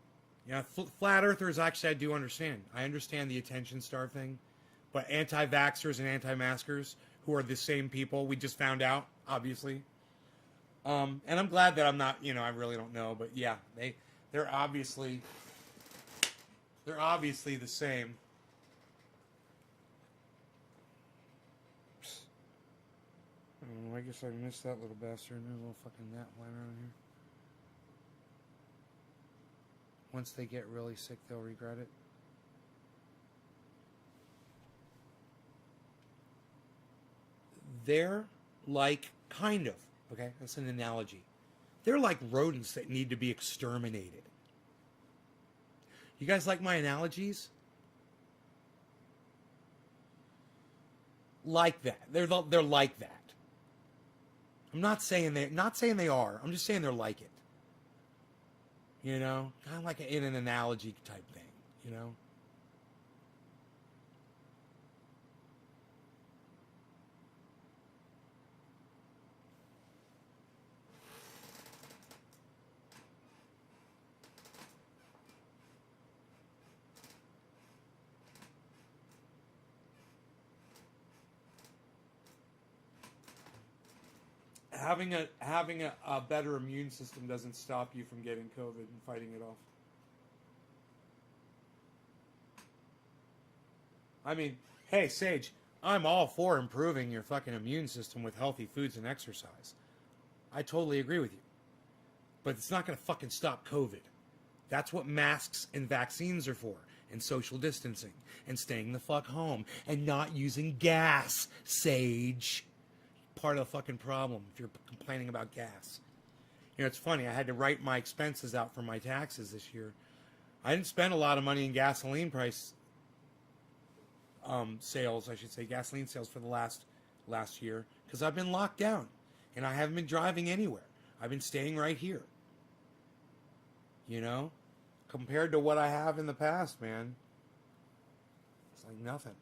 Yeah, flat earthers, actually, I do understand. I understand the attention starved thing. But anti-vaxxers and anti-maskers, who are the same people, we just found out, obviously. And I'm glad that I'm not, I really don't know. But yeah, they're obviously the same. I guess I missed that little bastard. There's a little fucking gnat flying around here. Once they get really sick, they'll regret it. They're like, kind of, okay? That's an analogy. They're like rodents that need to be exterminated. You guys like my analogies? Like that. They're like that. I'm not saying they are. I'm just saying they're like it. Kind of like in an analogy type thing, Having a better immune system doesn't stop you from getting COVID and fighting it off. I mean, hey, Sage, I'm all for improving your fucking immune system with healthy foods and exercise. I totally agree with you. But it's not going to fucking stop COVID. That's what masks and vaccines are for, and social distancing, and staying the fuck home, and not using gas, Sage. Part of the fucking problem if you're complaining about gas. It's funny. I had to write my expenses out for my taxes this year. I didn't spend a lot of money in gasoline price sales, I should say, gasoline sales for the last year because I've been locked down and I haven't been driving anywhere. I've been staying right here. Compared to what I have in the past, man, it's like nothing.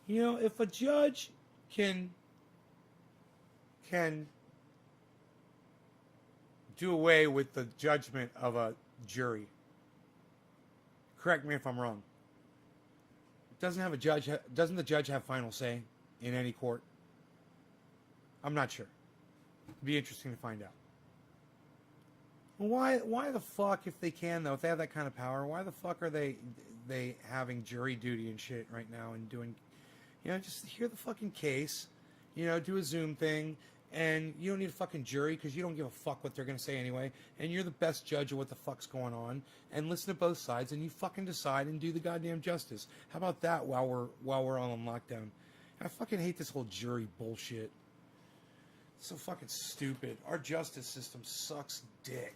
If a judge can do away with the judgment of a jury, correct me if I'm wrong, doesn't the judge have final say in any court? I'm not sure. It'd be interesting to find out. Why the fuck, if they can though, if they have that kind of power, why the fuck are they having jury duty and shit right now and doing, You know, just hear the fucking case. You know, do a Zoom thing. And you don't need a fucking jury because you don't give a fuck what they're going to say anyway. And you're the best judge of what the fuck's going on. And listen to both sides and you fucking decide and do the goddamn justice. How about that while we're all on lockdown? I fucking hate this whole jury bullshit. It's so fucking stupid. Our justice system sucks dick.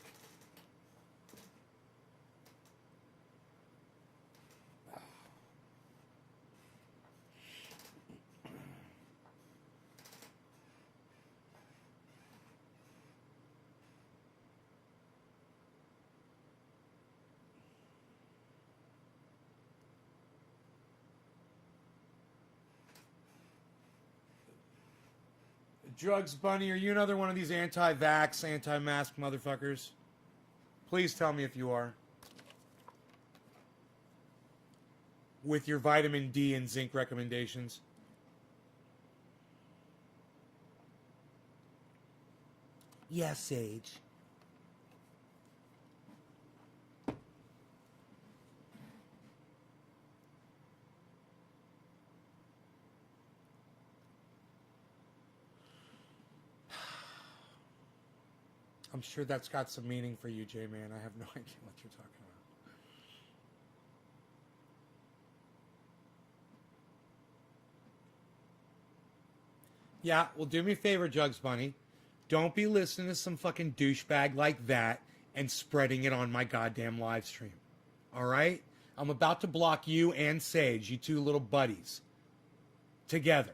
Drugs Bunny, are you another one of these anti-vax, anti-mask motherfuckers? Please tell me if you are. With your vitamin D and zinc recommendations. Yes, Sage. I'm sure that's got some meaning for you, J-Man. I have no idea what you're talking about. Yeah, well, do me a favor, Jugs Bunny. Don't be listening to some fucking douchebag like that and spreading it on my goddamn live stream. All right? I'm about to block you and Sage, you two little buddies, together.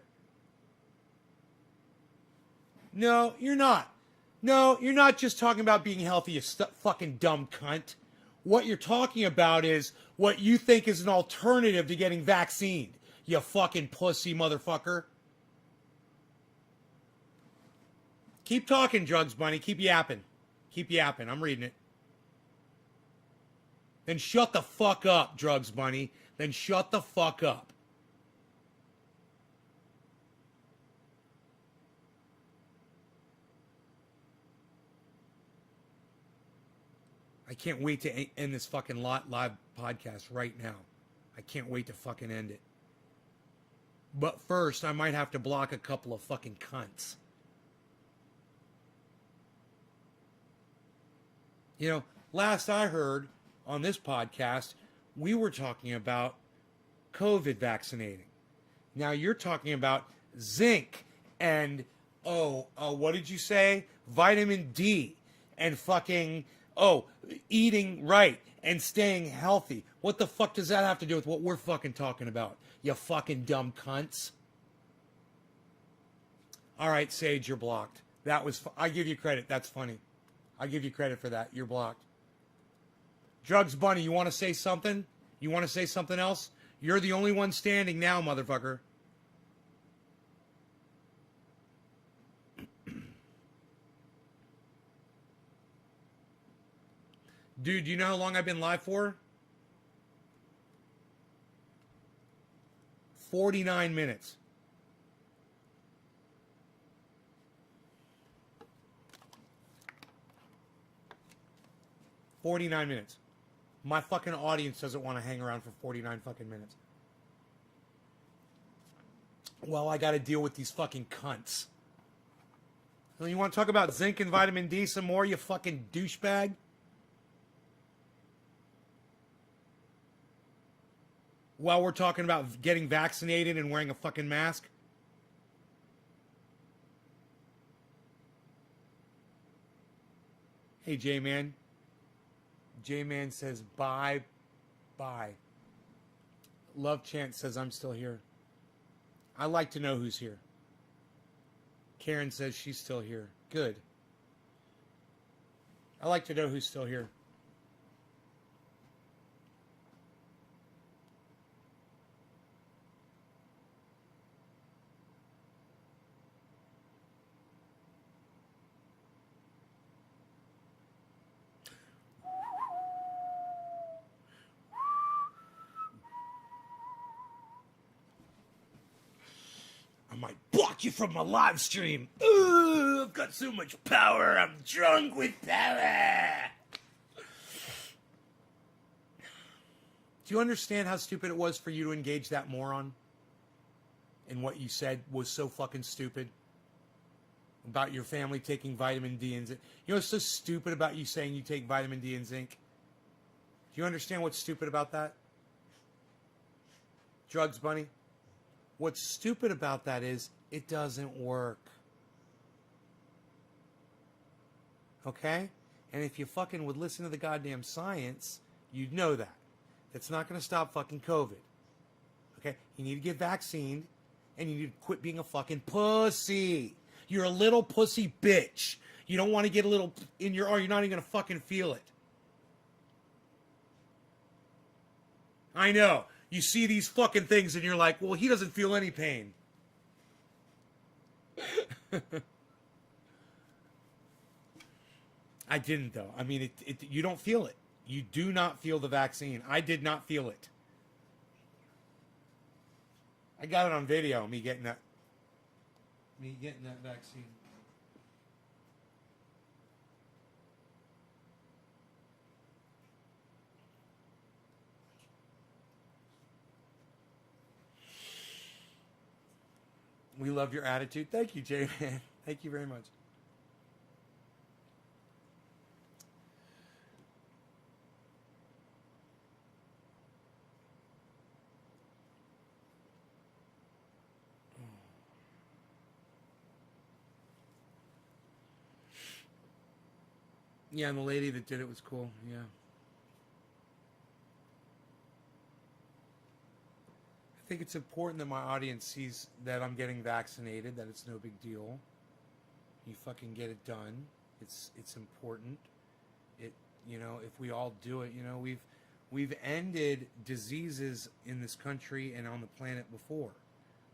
No, you're not. No, you're not just talking about being healthy, you fucking dumb cunt. What you're talking about is what you think is an alternative to getting vaccinated, you fucking pussy motherfucker. Keep talking, Drugs Bunny. Keep yapping. Keep yapping. I'm reading it. Then shut the fuck up, Drugs Bunny. Then shut the fuck up. I can't wait to end this fucking live podcast right now. I can't wait to fucking end it. But first, I might have to block a couple of fucking cunts. You know, last I heard on this podcast, we were talking about COVID vaccinating. Now you're talking about zinc and, what did you say? Vitamin D and fucking, eating right and staying healthy. What the fuck does that have to do with what we're fucking talking about? You fucking dumb cunts. All right, Sage, you're blocked. That was, I give you credit. That's funny. I give you credit for that. You're blocked. Drugs Bunny, you want to say something? You want to say something else? You're the only one standing now, motherfucker. Dude, do you know how long I've been live for? 49 minutes. My fucking audience doesn't want to hang around for 49 fucking minutes. Well, I got to deal with these fucking cunts. So you want to talk about zinc and vitamin D some more, you fucking douchebag? While we're talking about getting vaccinated and wearing a fucking mask? Hey, J-Man. J-Man says, bye. Love Chant says, I'm still here. I like to know who's here. Karen says she's still here. Good. I like to know who's still here. I might block you from my live stream. Ooh, I've got so much power. I'm drunk with power. Do you understand how stupid it was for you to engage that moron? and what you said was so fucking stupid about your family taking vitamin D and zinc. You know what's so stupid about you saying you take vitamin D and zinc? Do you understand what's stupid about that? Drugs Bunny? What's stupid about that is it doesn't work. Okay? And if you fucking would listen to the goddamn science, you'd know that. It's not going to stop fucking COVID. Okay? You need to get vaccinated, and you need to quit being a fucking pussy. You're a little pussy bitch. You don't want to get a little in your arm. You're not even going to fucking feel it. I know. You see these fucking things and you're like, well, he doesn't feel any pain. I didn't, though. I mean, you don't feel it. You do not feel the vaccine. I did not feel it. I got it on video, me getting that vaccine. We love your attitude. Thank you, J-Man. Thank you very much. Yeah, and the lady that did it was cool. Yeah. I think it's important that my audience sees that I'm getting vaccinated, that it's no big deal. You fucking get it done. It's important. It, you know, if we all do it, you know, we've ended diseases in this country and on the planet before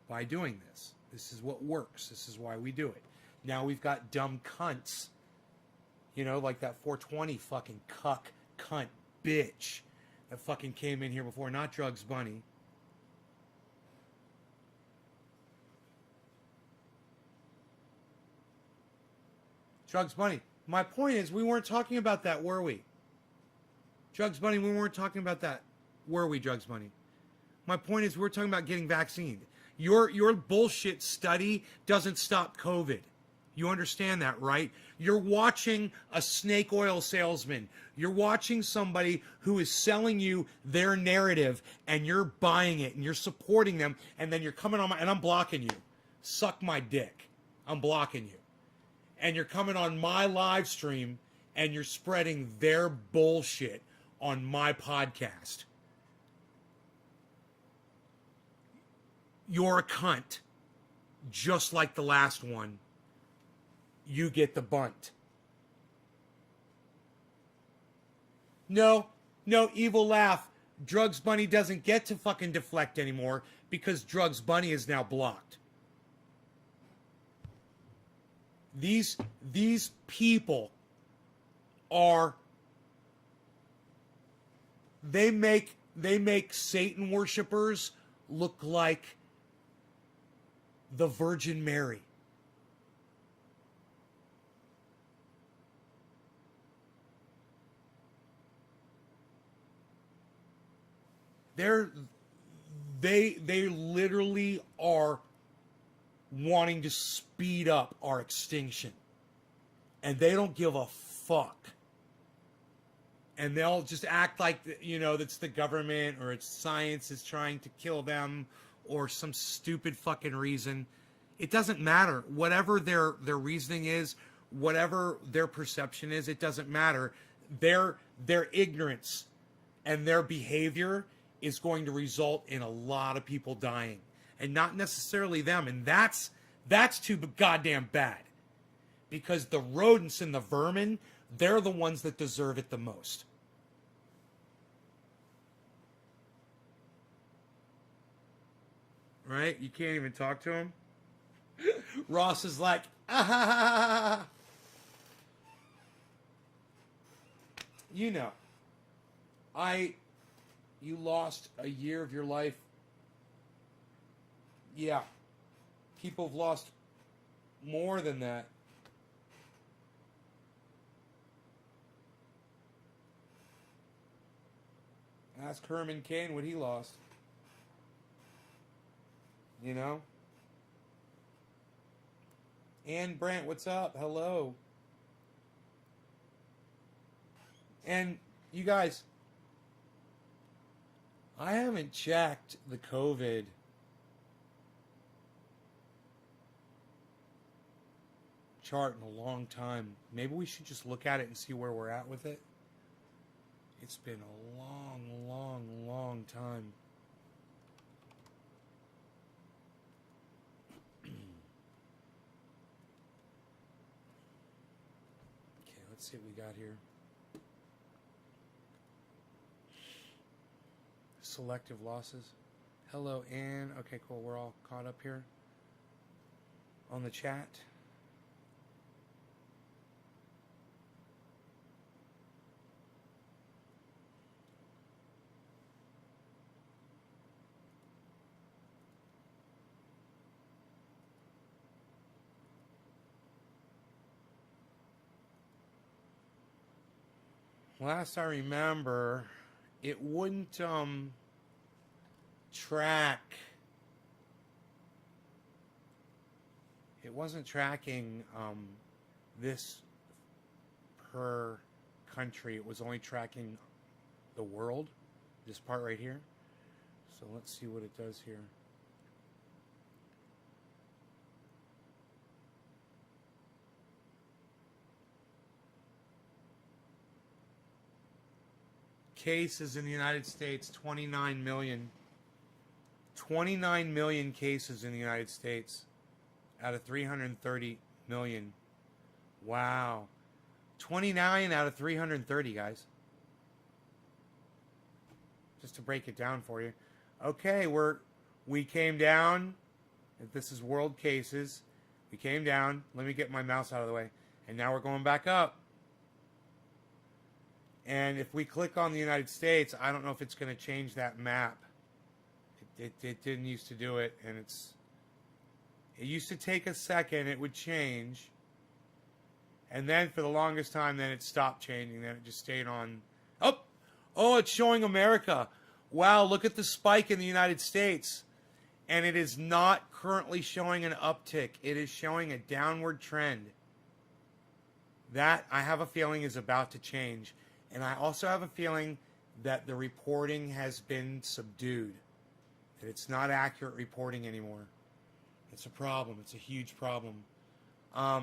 by doing this. This is what works. This is why we do it. Now we've got dumb cunts, you know, like that 420 fucking cunt bitch that fucking came in here before, not Drugs Bunny. Drugs Bunny. My point is, we weren't talking about that, were we? Drugs Bunny, we weren't talking about that, were we, Drugs Bunny? My point is, we're talking about getting vaccinated. Your bullshit study doesn't stop COVID. You understand that, right? You're watching a snake oil salesman. You're watching somebody who is selling you their narrative, and you're buying it, and you're supporting them, and then you're coming on and I'm blocking you. Suck my dick. I'm blocking you. And you're coming on my live stream and you're spreading their bullshit on my podcast. You're a cunt. Just like the last one. You get the bunt. No, evil laugh. Drugs Bunny doesn't get to fucking deflect anymore because Drugs Bunny is now blocked. These people are, they make Satan worshipers look like the Virgin Mary. They literally are wanting to speed up our extinction. And they don't give a fuck. And they'll just act like, you know, that's the government or it's science is trying to kill them or some stupid fucking reason. It doesn't matter. Whatever their reasoning is, whatever their perception is, it doesn't matter. Their ignorance and their behavior is going to result in a lot of people dying. And not necessarily them. And that's too goddamn bad. Because the rodents and the vermin, they're the ones that deserve it the most. Right? You can't even talk to him. Ross is like, ah. You know, you lost a year of your life. Yeah. People have lost more than that. Ask Herman Cain what he lost. You know? And Brent, what's up? Hello. And you guys, I haven't checked the COVID chart in a long time. Maybe we should just look at it and see where we're at with it. It's been a long, long, long time. Okay, let's see what we got here. Selective losses. Hello, Ann. Okay, cool. We're all caught up here on the chat. Last I remember, it wouldn't track. It wasn't tracking this per country. It was only tracking the world, this part right here. So let's see what it does here. Cases in the United States, 29 million. 29 million cases in the United States out of 330 million. Wow. 29 out of 330, guys. Just to break it down for you. Okay, we came down. If this is world cases, we came down. Let me get my mouse out of the way. And now we're going back up. And if we click on the United States, I don't know if it's going to change that map. It didn't used to do it, and it used to take a second, it would change. And then for the longest time, then it stopped changing. Then it just stayed on. Oh, it's showing America. Wow, look at the spike in the United States. And it is not currently showing an uptick. It is showing a downward trend. That, I have a feeling, is about to change. And I also have a feeling that the reporting has been subdued. That it's not accurate reporting anymore. It's a problem. It's a huge problem. I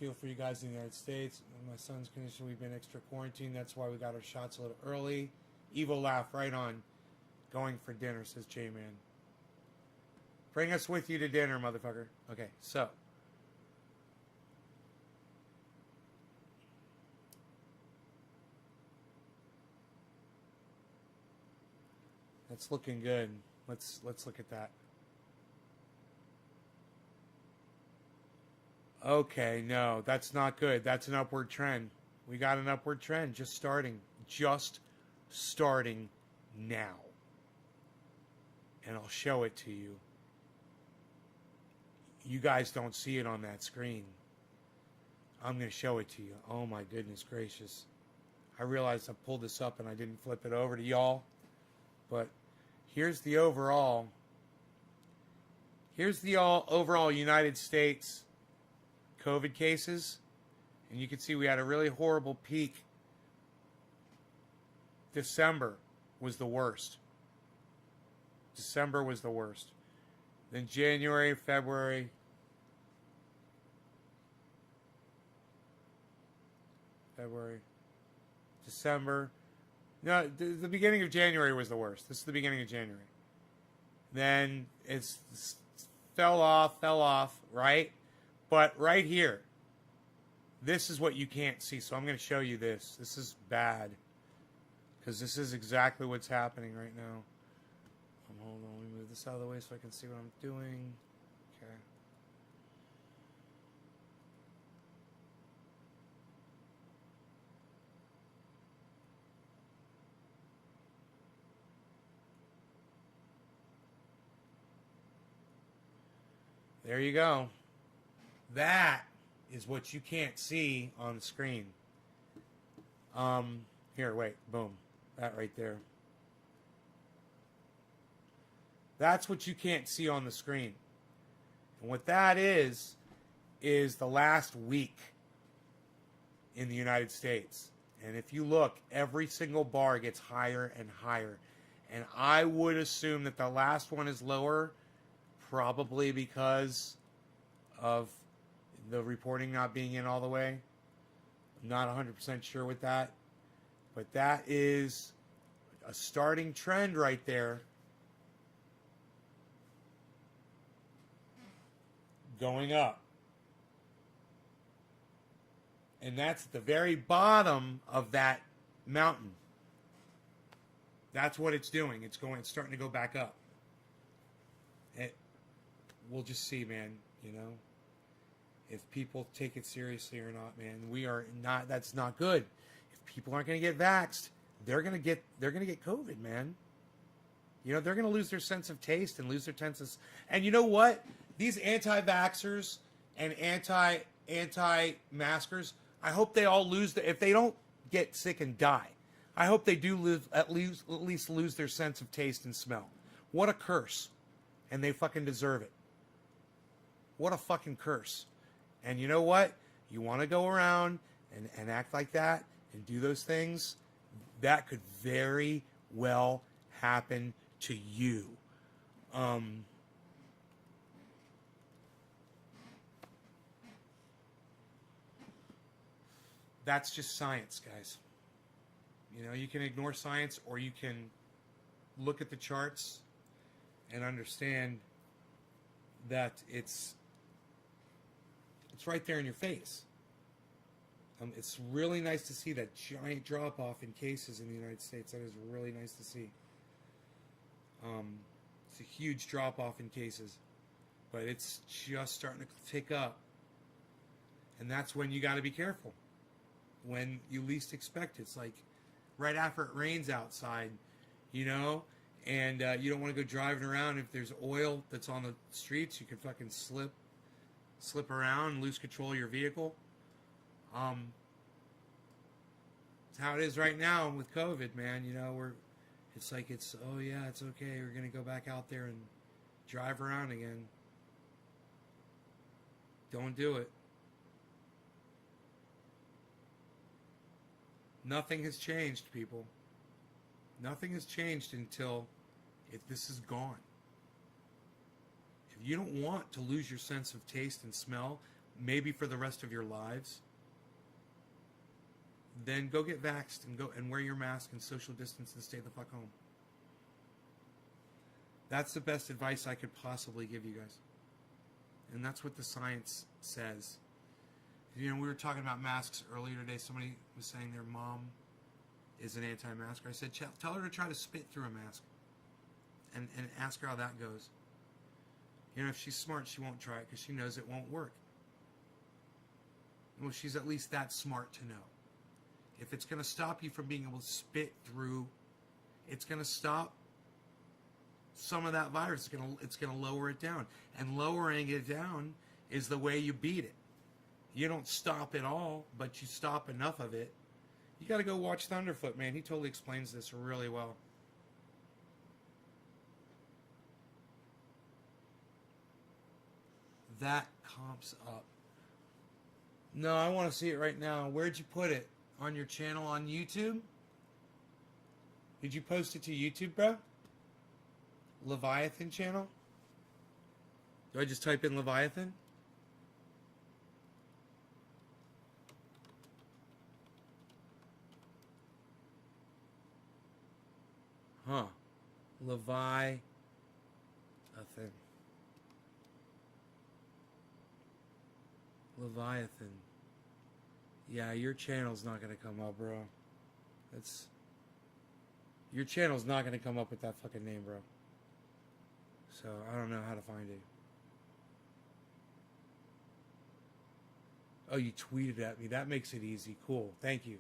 feel for you guys in the United States. My son's condition, we've been extra quarantined. That's why we got our shots a little early. Evil laugh, right on. Going for dinner, says J-Man. Bring us with you to dinner, motherfucker. Okay, so. That's looking good. Let's look at that. Okay, no, that's not good. That's an upward trend. We got an upward trend just starting now. And I'll show it to you. You guys don't see it on that screen. I'm going to show it to you. Oh my goodness gracious. I realized I pulled this up and I didn't flip it over to y'all. But here's the overall. Here's the overall United States COVID cases. And you can see we had a really horrible peak. December was the worst. December was the worst. Then January, February. December. No, the beginning of January was the worst. This is the beginning of January. Then it's fell off, right? But right here, this is what you can't see. So I'm going to show you this. This is bad. Because this is exactly what's happening right now. Hold on, let me move this out of the way so I can see what I'm doing. Okay. There you go. That is what you can't see on the screen. Here, wait, boom. That right there. That's what you can't see on the screen. And what that is the last week in the United States. And if you look, every single bar gets higher and higher. And I would assume that the last one is lower, probably because of the reporting not being in all the way. I'm not 100% sure with that. But that is a starting trend right there. Going up. And that's at the very bottom of that mountain. That's what it's doing. It's starting to go back up. We'll just see, man, you know. If people take it seriously or not, man. That's not good. If people aren't going to get vaxxed, they're going to get COVID, man. You know, they're going to lose their sense of taste and lose their senses. And you know what? These anti-vaxxers and anti-maskers, I hope they all if they don't get sick and die, I hope they do at least lose their sense of taste and smell. What a curse. And they fucking deserve it. What a fucking curse. And you know what? You want to go around and act like that and do those things, that could very well happen to you. That's just science, guys. You know, you can ignore science, or you can look at the charts and understand that it's right there in your face. It's really nice to see that giant drop-off in cases in the United States. That is really nice to see. It's a huge drop-off in cases, but it's just starting to tick up. And that's when you got to be careful. When you least expect it. It's like right after it rains outside, you know, and you don't want to go driving around. If there's oil that's on the streets, you can fucking slip around and lose control of your vehicle. It's how it is right now with COVID, man. You know, it's oh yeah, it's okay. We're gonna go back out there and drive around again. Don't do it. Nothing has changed, people. Nothing has changed until this is gone. If you don't want to lose your sense of taste and smell, maybe for the rest of your lives, then go get vaxxed and wear your mask and social distance and stay the fuck home. That's the best advice I could possibly give you guys. And that's what the science says. You know, we were talking about masks earlier today. Somebody was saying their mom is an anti-masker. I said, tell her to try to spit through a mask and ask her how that goes. You know, if she's smart, she won't try it because she knows it won't work. Well, she's at least that smart to know. If it's going to stop you from being able to spit through, it's going to stop some of that virus. It's going to lower it down. And lowering it down is the way you beat it. You don't stop it all, but you stop enough of it. You got to go watch Thunderfoot, man. He totally explains this really well. That comps up. No, I want to see it right now. Where'd you put it? On your channel on YouTube? Did you post it to YouTube, bro? Leviathan channel? Do I just type in Leviathan? Huh. Leviathan. Leviathan. Yeah, your channel's not going to come up, bro. Your channel's not going to come up with that fucking name, bro. So, I don't know how to find it. Oh, you tweeted at me. That makes it easy. Cool. Thank you.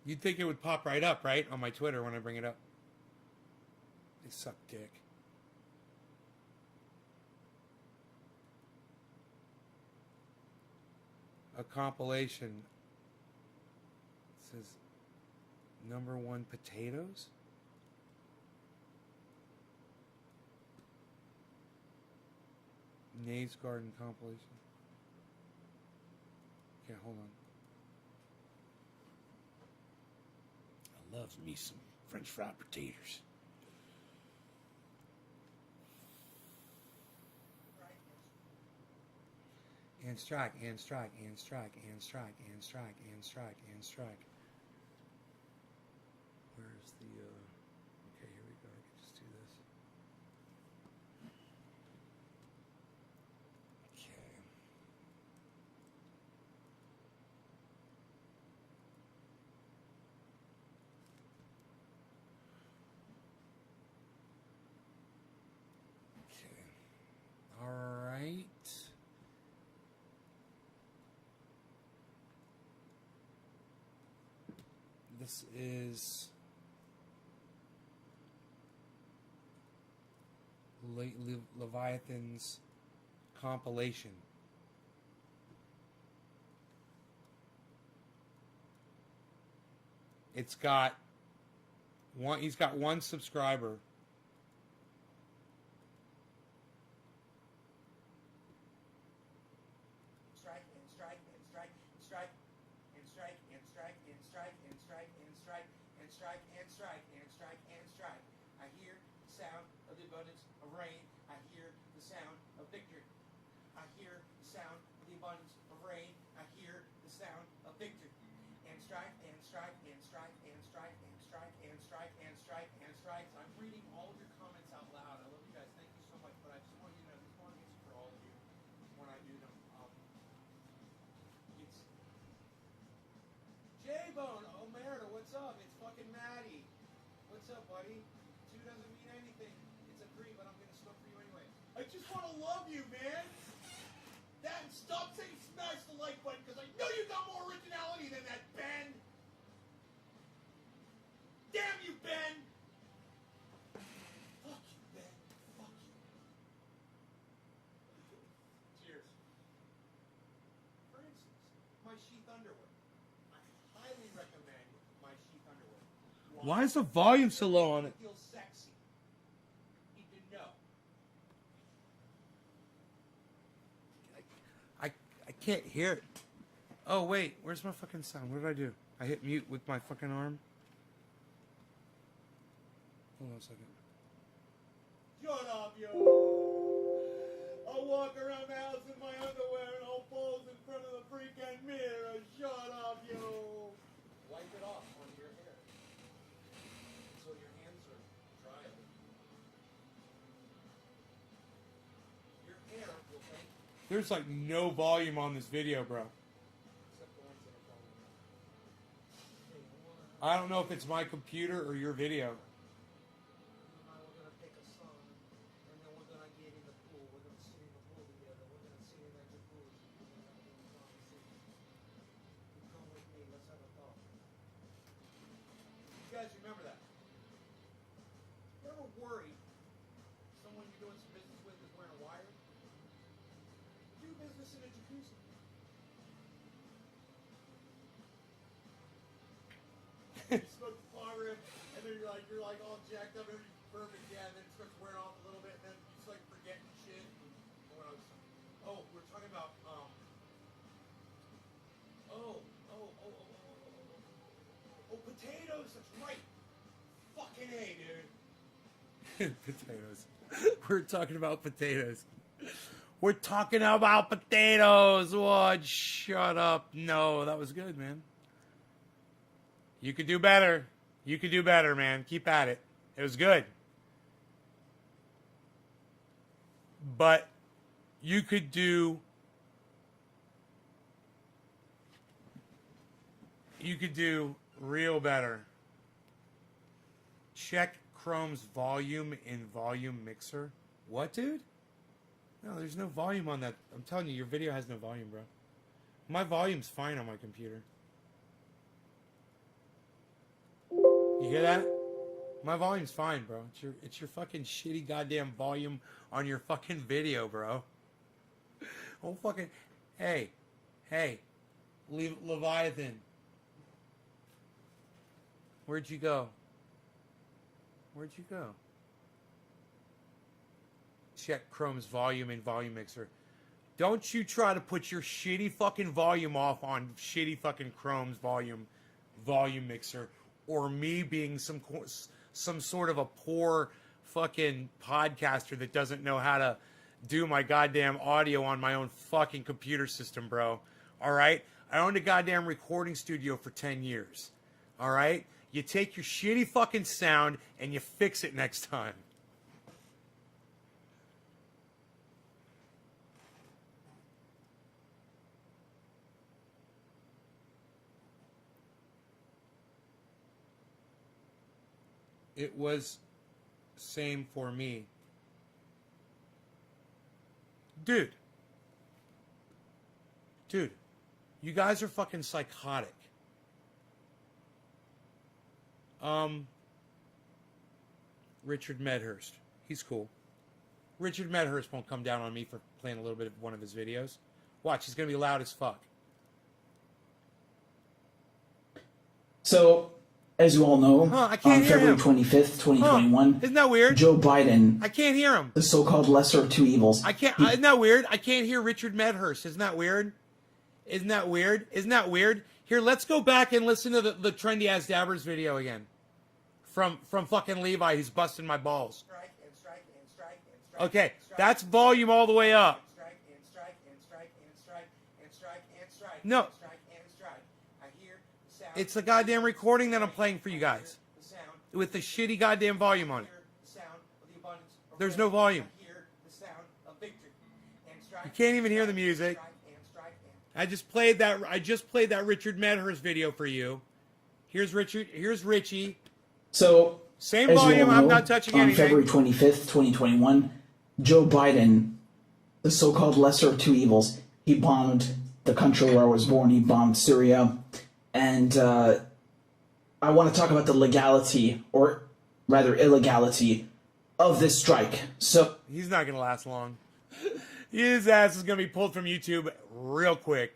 You'd think it would pop right up, right? On my Twitter when I bring it up. They suck dick. A compilation says #1 potatoes. Nave's Garden compilation. Okay, hold on. I love me some French fried potatoes. And strike, and strike, and strike, and strike, and strike, and strike, and strike. Where's the, okay, here we go. I can just do this. Okay. Okay. All right. This is Leviathan's compilation. It's got one. He's got 1 subscriber. Strike and strike and strike and strike and strike and strike and strike and strike and strike and strike and strike and strike and strike. I hear the sound of the abundance of rain. I hear the sound of victory. I hear the sound of the abundance of rain. I hear the sound of victory. And strike and strike and strike and strike and strike and strike and strike and strike. So I'm reading all of your comments out loud. I love you guys. Thank you so much. But I just want you to know these mornings for all of you when I do them. It's J-Bone, Omerta, what's up? It's fucking Maddie. What's up, buddy? 2 doesn't mean anything. It's a 3, but I'm gonna smoke for you anyway. I just wanna love you, man. That and stop saying smash the like button, because I know you got more originality than that, Ben. Damn you, Ben. Fuck you, Ben. Fuck you. Cheers. For instance, my sheath underwear. I highly recommend my sheath underwear. Why is the volume so low on it? It feels sexy. Need to know. I can't hear it. Oh wait, where's my fucking sound? What did I do? I hit mute with my fucking arm. Hold on a second. Shut up, yo. I'll walk around the house in my underwear and I'll pose in front of the freaking mirror. Shut up, yo. Wipe it off onto your hair. So your hands are dry. Your hair will thank you. There's like no volume on this video, bro. Except the ones that are falling out. Hey, I don't know if it's my computer or your video. we're gonna pick a song, and then we're gonna get in the pool. We're gonna sit in the pool together. We're gonna sit in that jacuzzi. We're gonna have a conversation. You come with me. Let's have a talk. You guys remember that? You ever worried someone you're doing some business with is wearing a wire? Do business in a jacuzzi. You smoke the farmer, and then you're like all jacked up, everything's perfect, yeah, and then it starts wearing off a little bit, and then you just like forgetting shit. What I was, we're talking about potatoes. That's right. Fucking A, dude. Potatoes. We're talking about potatoes. We're talking about potatoes. What? Shut up. No, that was good, man. You could do better. You could do better, man. Keep at it. It was good. But you could do real better. Check Chrome's volume in volume mixer. What, dude? No, there's no volume on that. I'm telling you, your video has no volume, bro. My volume's fine on my computer. You hear that? My volume's fine, bro. It's your fucking shitty goddamn volume on your fucking video, bro. Oh fucking, hey, Leviathan. Where'd you go? Where'd you go? Check Chrome's volume and volume mixer. Don't you try to put your shitty fucking volume off on shitty fucking Chrome's volume mixer, or me being some sort of a poor fucking podcaster that doesn't know how to do my goddamn audio on my own fucking computer system, bro. All right? I owned a goddamn recording studio for 10 years. All right? You take your shitty fucking sound and you fix it next time. It was same for me. Dude, you guys are fucking psychotic. Richard Medhurst. He's cool. Richard Medhurst won't come down on me for playing a little bit of one of his videos. Watch, he's gonna be loud as fuck. So, as you all know, I can't on hear February him. 25th, 2021, Isn't that weird? Joe Biden, I can't hear him. the so-called lesser of two evils, Isn't that weird? I can't hear Richard Medhurst. Isn't that weird? Isn't that weird? Isn't that weird? Here, let's go back and listen to the Trendy Ass Dabbers video again. From fucking Levi, who's busting my balls. Strike and strike and strike and strike. Okay, strike, that's volume all the way up. Strike and strike and strike and strike and strike and strike. No. And strike and strike. I hear the sound. It's the goddamn recording that I'm playing for you guys. The sound. With the shitty goddamn volume on it. Hear the sound of the abundance of There's rain. no volume. I hear the sound of victory. And strike. You can't even and hear the strike, music. Strike and strike and I just played that Richard Medhurst video for you. Here's Richie. So, Same as you volume, all I'm know, not touching on anything. February 25th, 2021, Joe Biden, the so-called lesser of two evils, he bombed the country where I was born. He bombed Syria. And I want to talk about the legality, or rather illegality, of this strike. So, He's not going to last long. His ass is going to be pulled from YouTube real quick.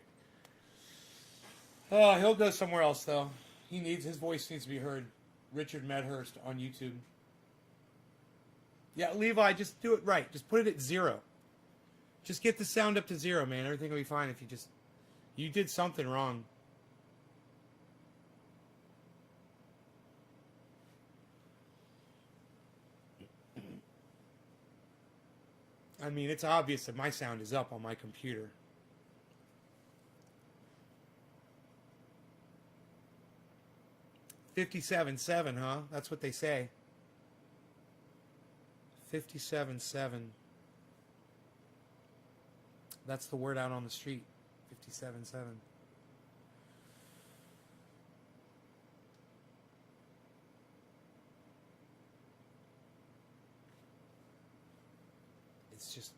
Oh, he'll go somewhere else, though. His voice needs to be heard. Richard Medhurst on YouTube. Yeah, Levi, just do it right. Just put it at 0. Just get the sound up to 0, man. Everything will be fine if you did something wrong. I mean, it's obvious that my sound is up on my computer. $57.7, huh? That's what they say. $57.7. That's the word out on the street. $57.7. It's just,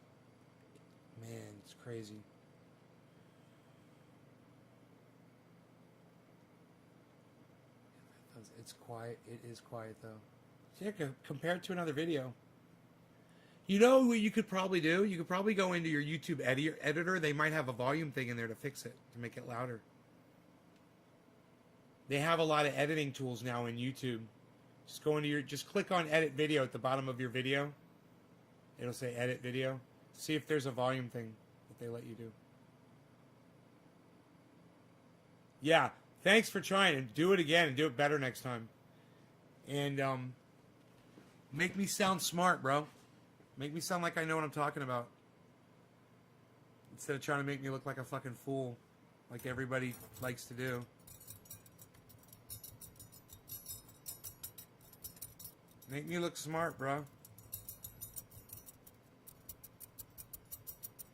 man, it's crazy. It's quiet. It is quiet, though. Yeah, compared to another video. You know what you could probably do? You could probably go into your YouTube editor. They might have a volume thing in there to fix it, to make it louder. They have a lot of editing tools now in YouTube. Just click on edit video at the bottom of your video. It'll say edit video. See if there's a volume thing that they let you do. Yeah. Thanks for trying, and do it again and do it better next time. And make me sound smart, bro. Make me sound like I know what I'm talking about. Instead of trying to make me look like a fucking fool, like everybody likes to do. Make me look smart, bro.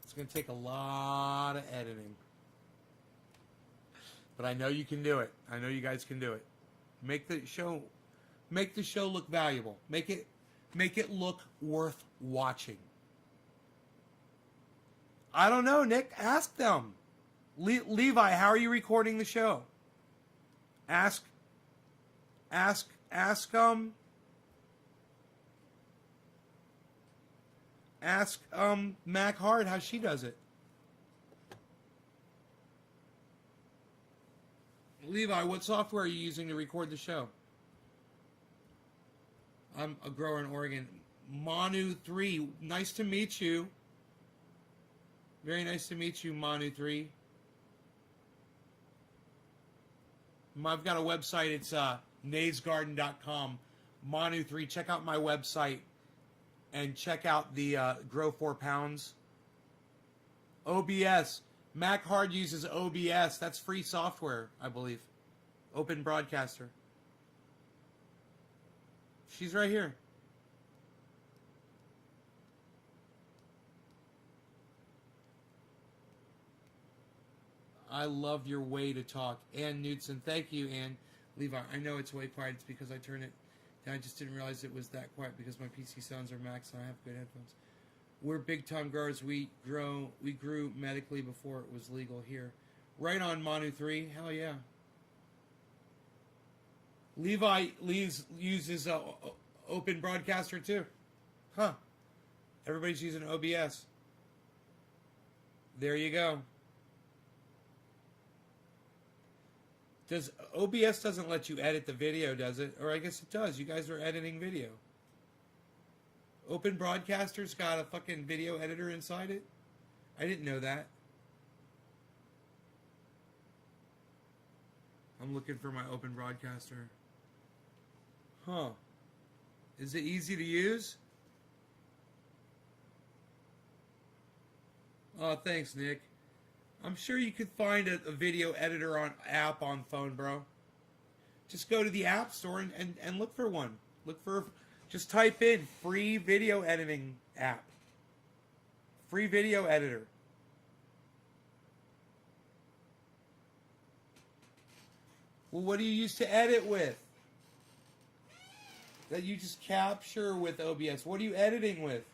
It's going to take a lot of editing. But I know you can do it. I know you guys can do it. Make the show look valuable. Make it look worth watching. I don't know, Nick. Ask them. Levi, how are you recording the show? Ask Mac Hard how she does it. Levi, what software are you using to record the show? I'm a grower in Oregon. Manu3, nice to meet you. Very nice to meet you, Manu3. I've got a website. It's naysgarden.com. Manu3, check out my website and check out the Grow 4 Pounds. OBS. Mac Hard uses OBS. That's free software, I believe. Open Broadcaster. She's right here. I love your way to talk. Ann Knudsen. Thank you, Ann. Levi, I know it's way quiet. It's because I turned it down. I just didn't realize it was that quiet because my PC sounds are maxed and I have good headphones. We're big time growers. We grew medically before it was legal here. Right on, Manu 3. Hell yeah. Levi uses Open Broadcaster too. Huh. Everybody's using OBS. There you go. OBS doesn't let you edit the video, does it? Or I guess it does. You guys are editing video. Open Broadcaster's got a fucking video editor inside it? I didn't know that. I'm looking for my Open Broadcaster. Huh. Is it easy to use? Oh, thanks, Nick. I'm sure you could find a video editor app on phone, bro. Just go to the App Store and look for one. Just type in free video editing app. Free video editor. Well, what do you use to edit with? That you just capture with OBS. What are you editing with?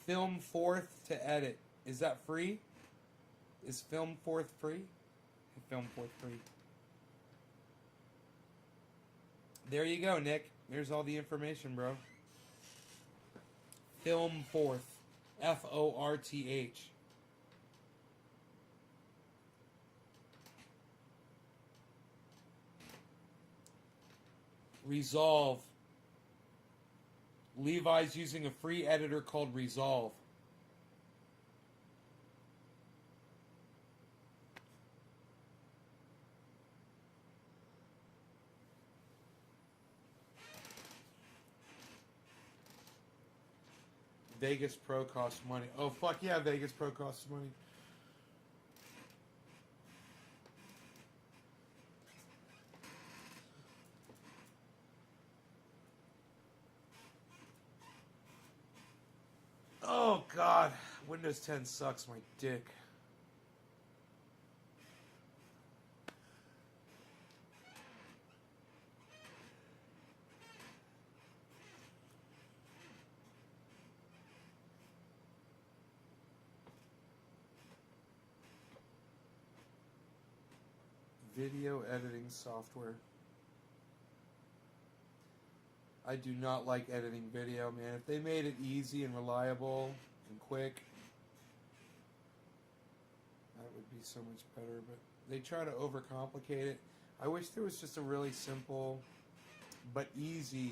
Film Fourth to edit. Is that free? Is Film Fourth free? Film Fourth free. There you go, Nick. There's all the information, bro. Film Fourth. Forth. Resolve. Levi's using a free editor called Resolve. Vegas Pro costs money. Oh, fuck yeah, Vegas Pro costs money. Oh, God. Windows 10 sucks my dick. Video editing software. I do not like editing video, man. If they made it easy and reliable and quick, that would be so much better. But they try to overcomplicate it. I wish there was just a really simple but easy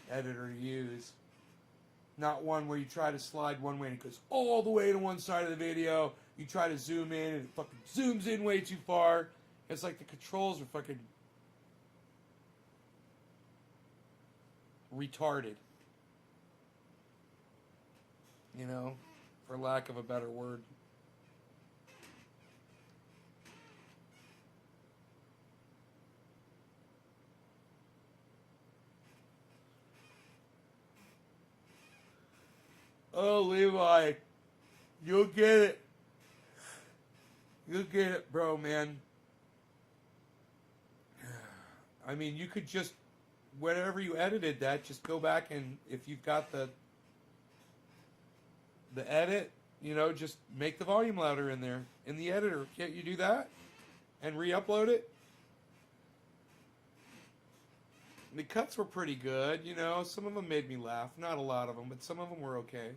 editor to use. Not one where you try to slide one way and it goes all the way to one side of the video. You try to zoom in and it fucking zooms in way too far. It's like the controls are fucking retarded. You know, for lack of a better word. Oh, Levi, you'll get it. You'll get it, bro, man. I mean, you could just, whenever you edited that, just go back and if you've got the edit, you know, just make the volume louder in there, in the editor. Can't you do that? And re-upload it? The cuts were pretty good, you know. Some of them made me laugh. Not a lot of them, but some of them were okay.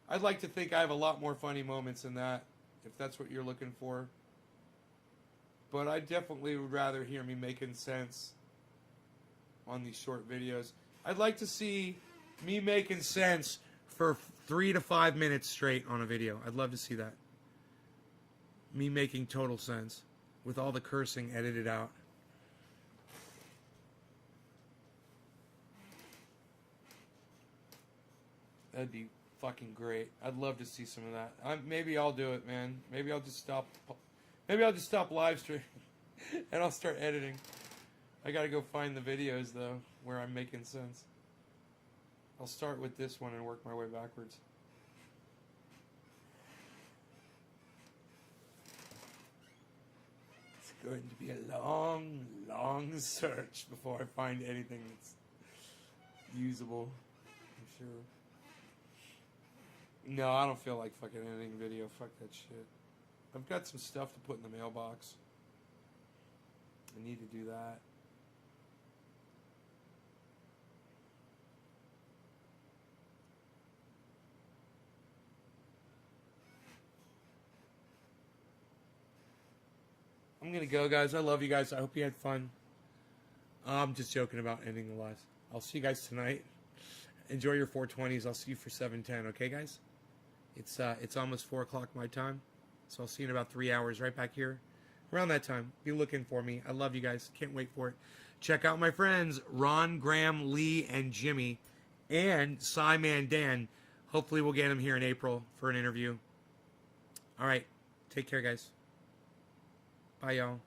I'd like to think I have a lot more funny moments than that, if that's what you're looking for. But I definitely would rather hear me making sense on these short videos. I'd like to see me making sense for 3 to 5 minutes straight on a video. I'd love to see that. Me making total sense with all the cursing edited out. That'd be fucking great. I'd love to see some of that. Maybe I'll do it, man. Maybe I'll just stop. Maybe I'll just stop live streaming and I'll start editing. I gotta go find the videos though where I'm making sense. I'll start with this one and work my way backwards. It's going to be a long, long search before I find anything that's usable. I'm sure. No, I don't feel like fucking editing video. Fuck that shit. I've got some stuff to put in the mailbox. I need to do that. I'm gonna go, guys. I love you guys. I hope you had fun. I'm just joking about ending the lives. I'll see you guys tonight. Enjoy your 420s. I'll see you for 7:10. Okay, guys? It's almost 4 o'clock my time, so I'll see you in about 3 hours right back here. Around that time, be looking for me. I love you guys. Can't wait for it. Check out my friends Ron, Graham, Lee, and Jimmy, and Simon Dan. Hopefully, we'll get him here in April for an interview. All right, take care, guys. Bye, y'all.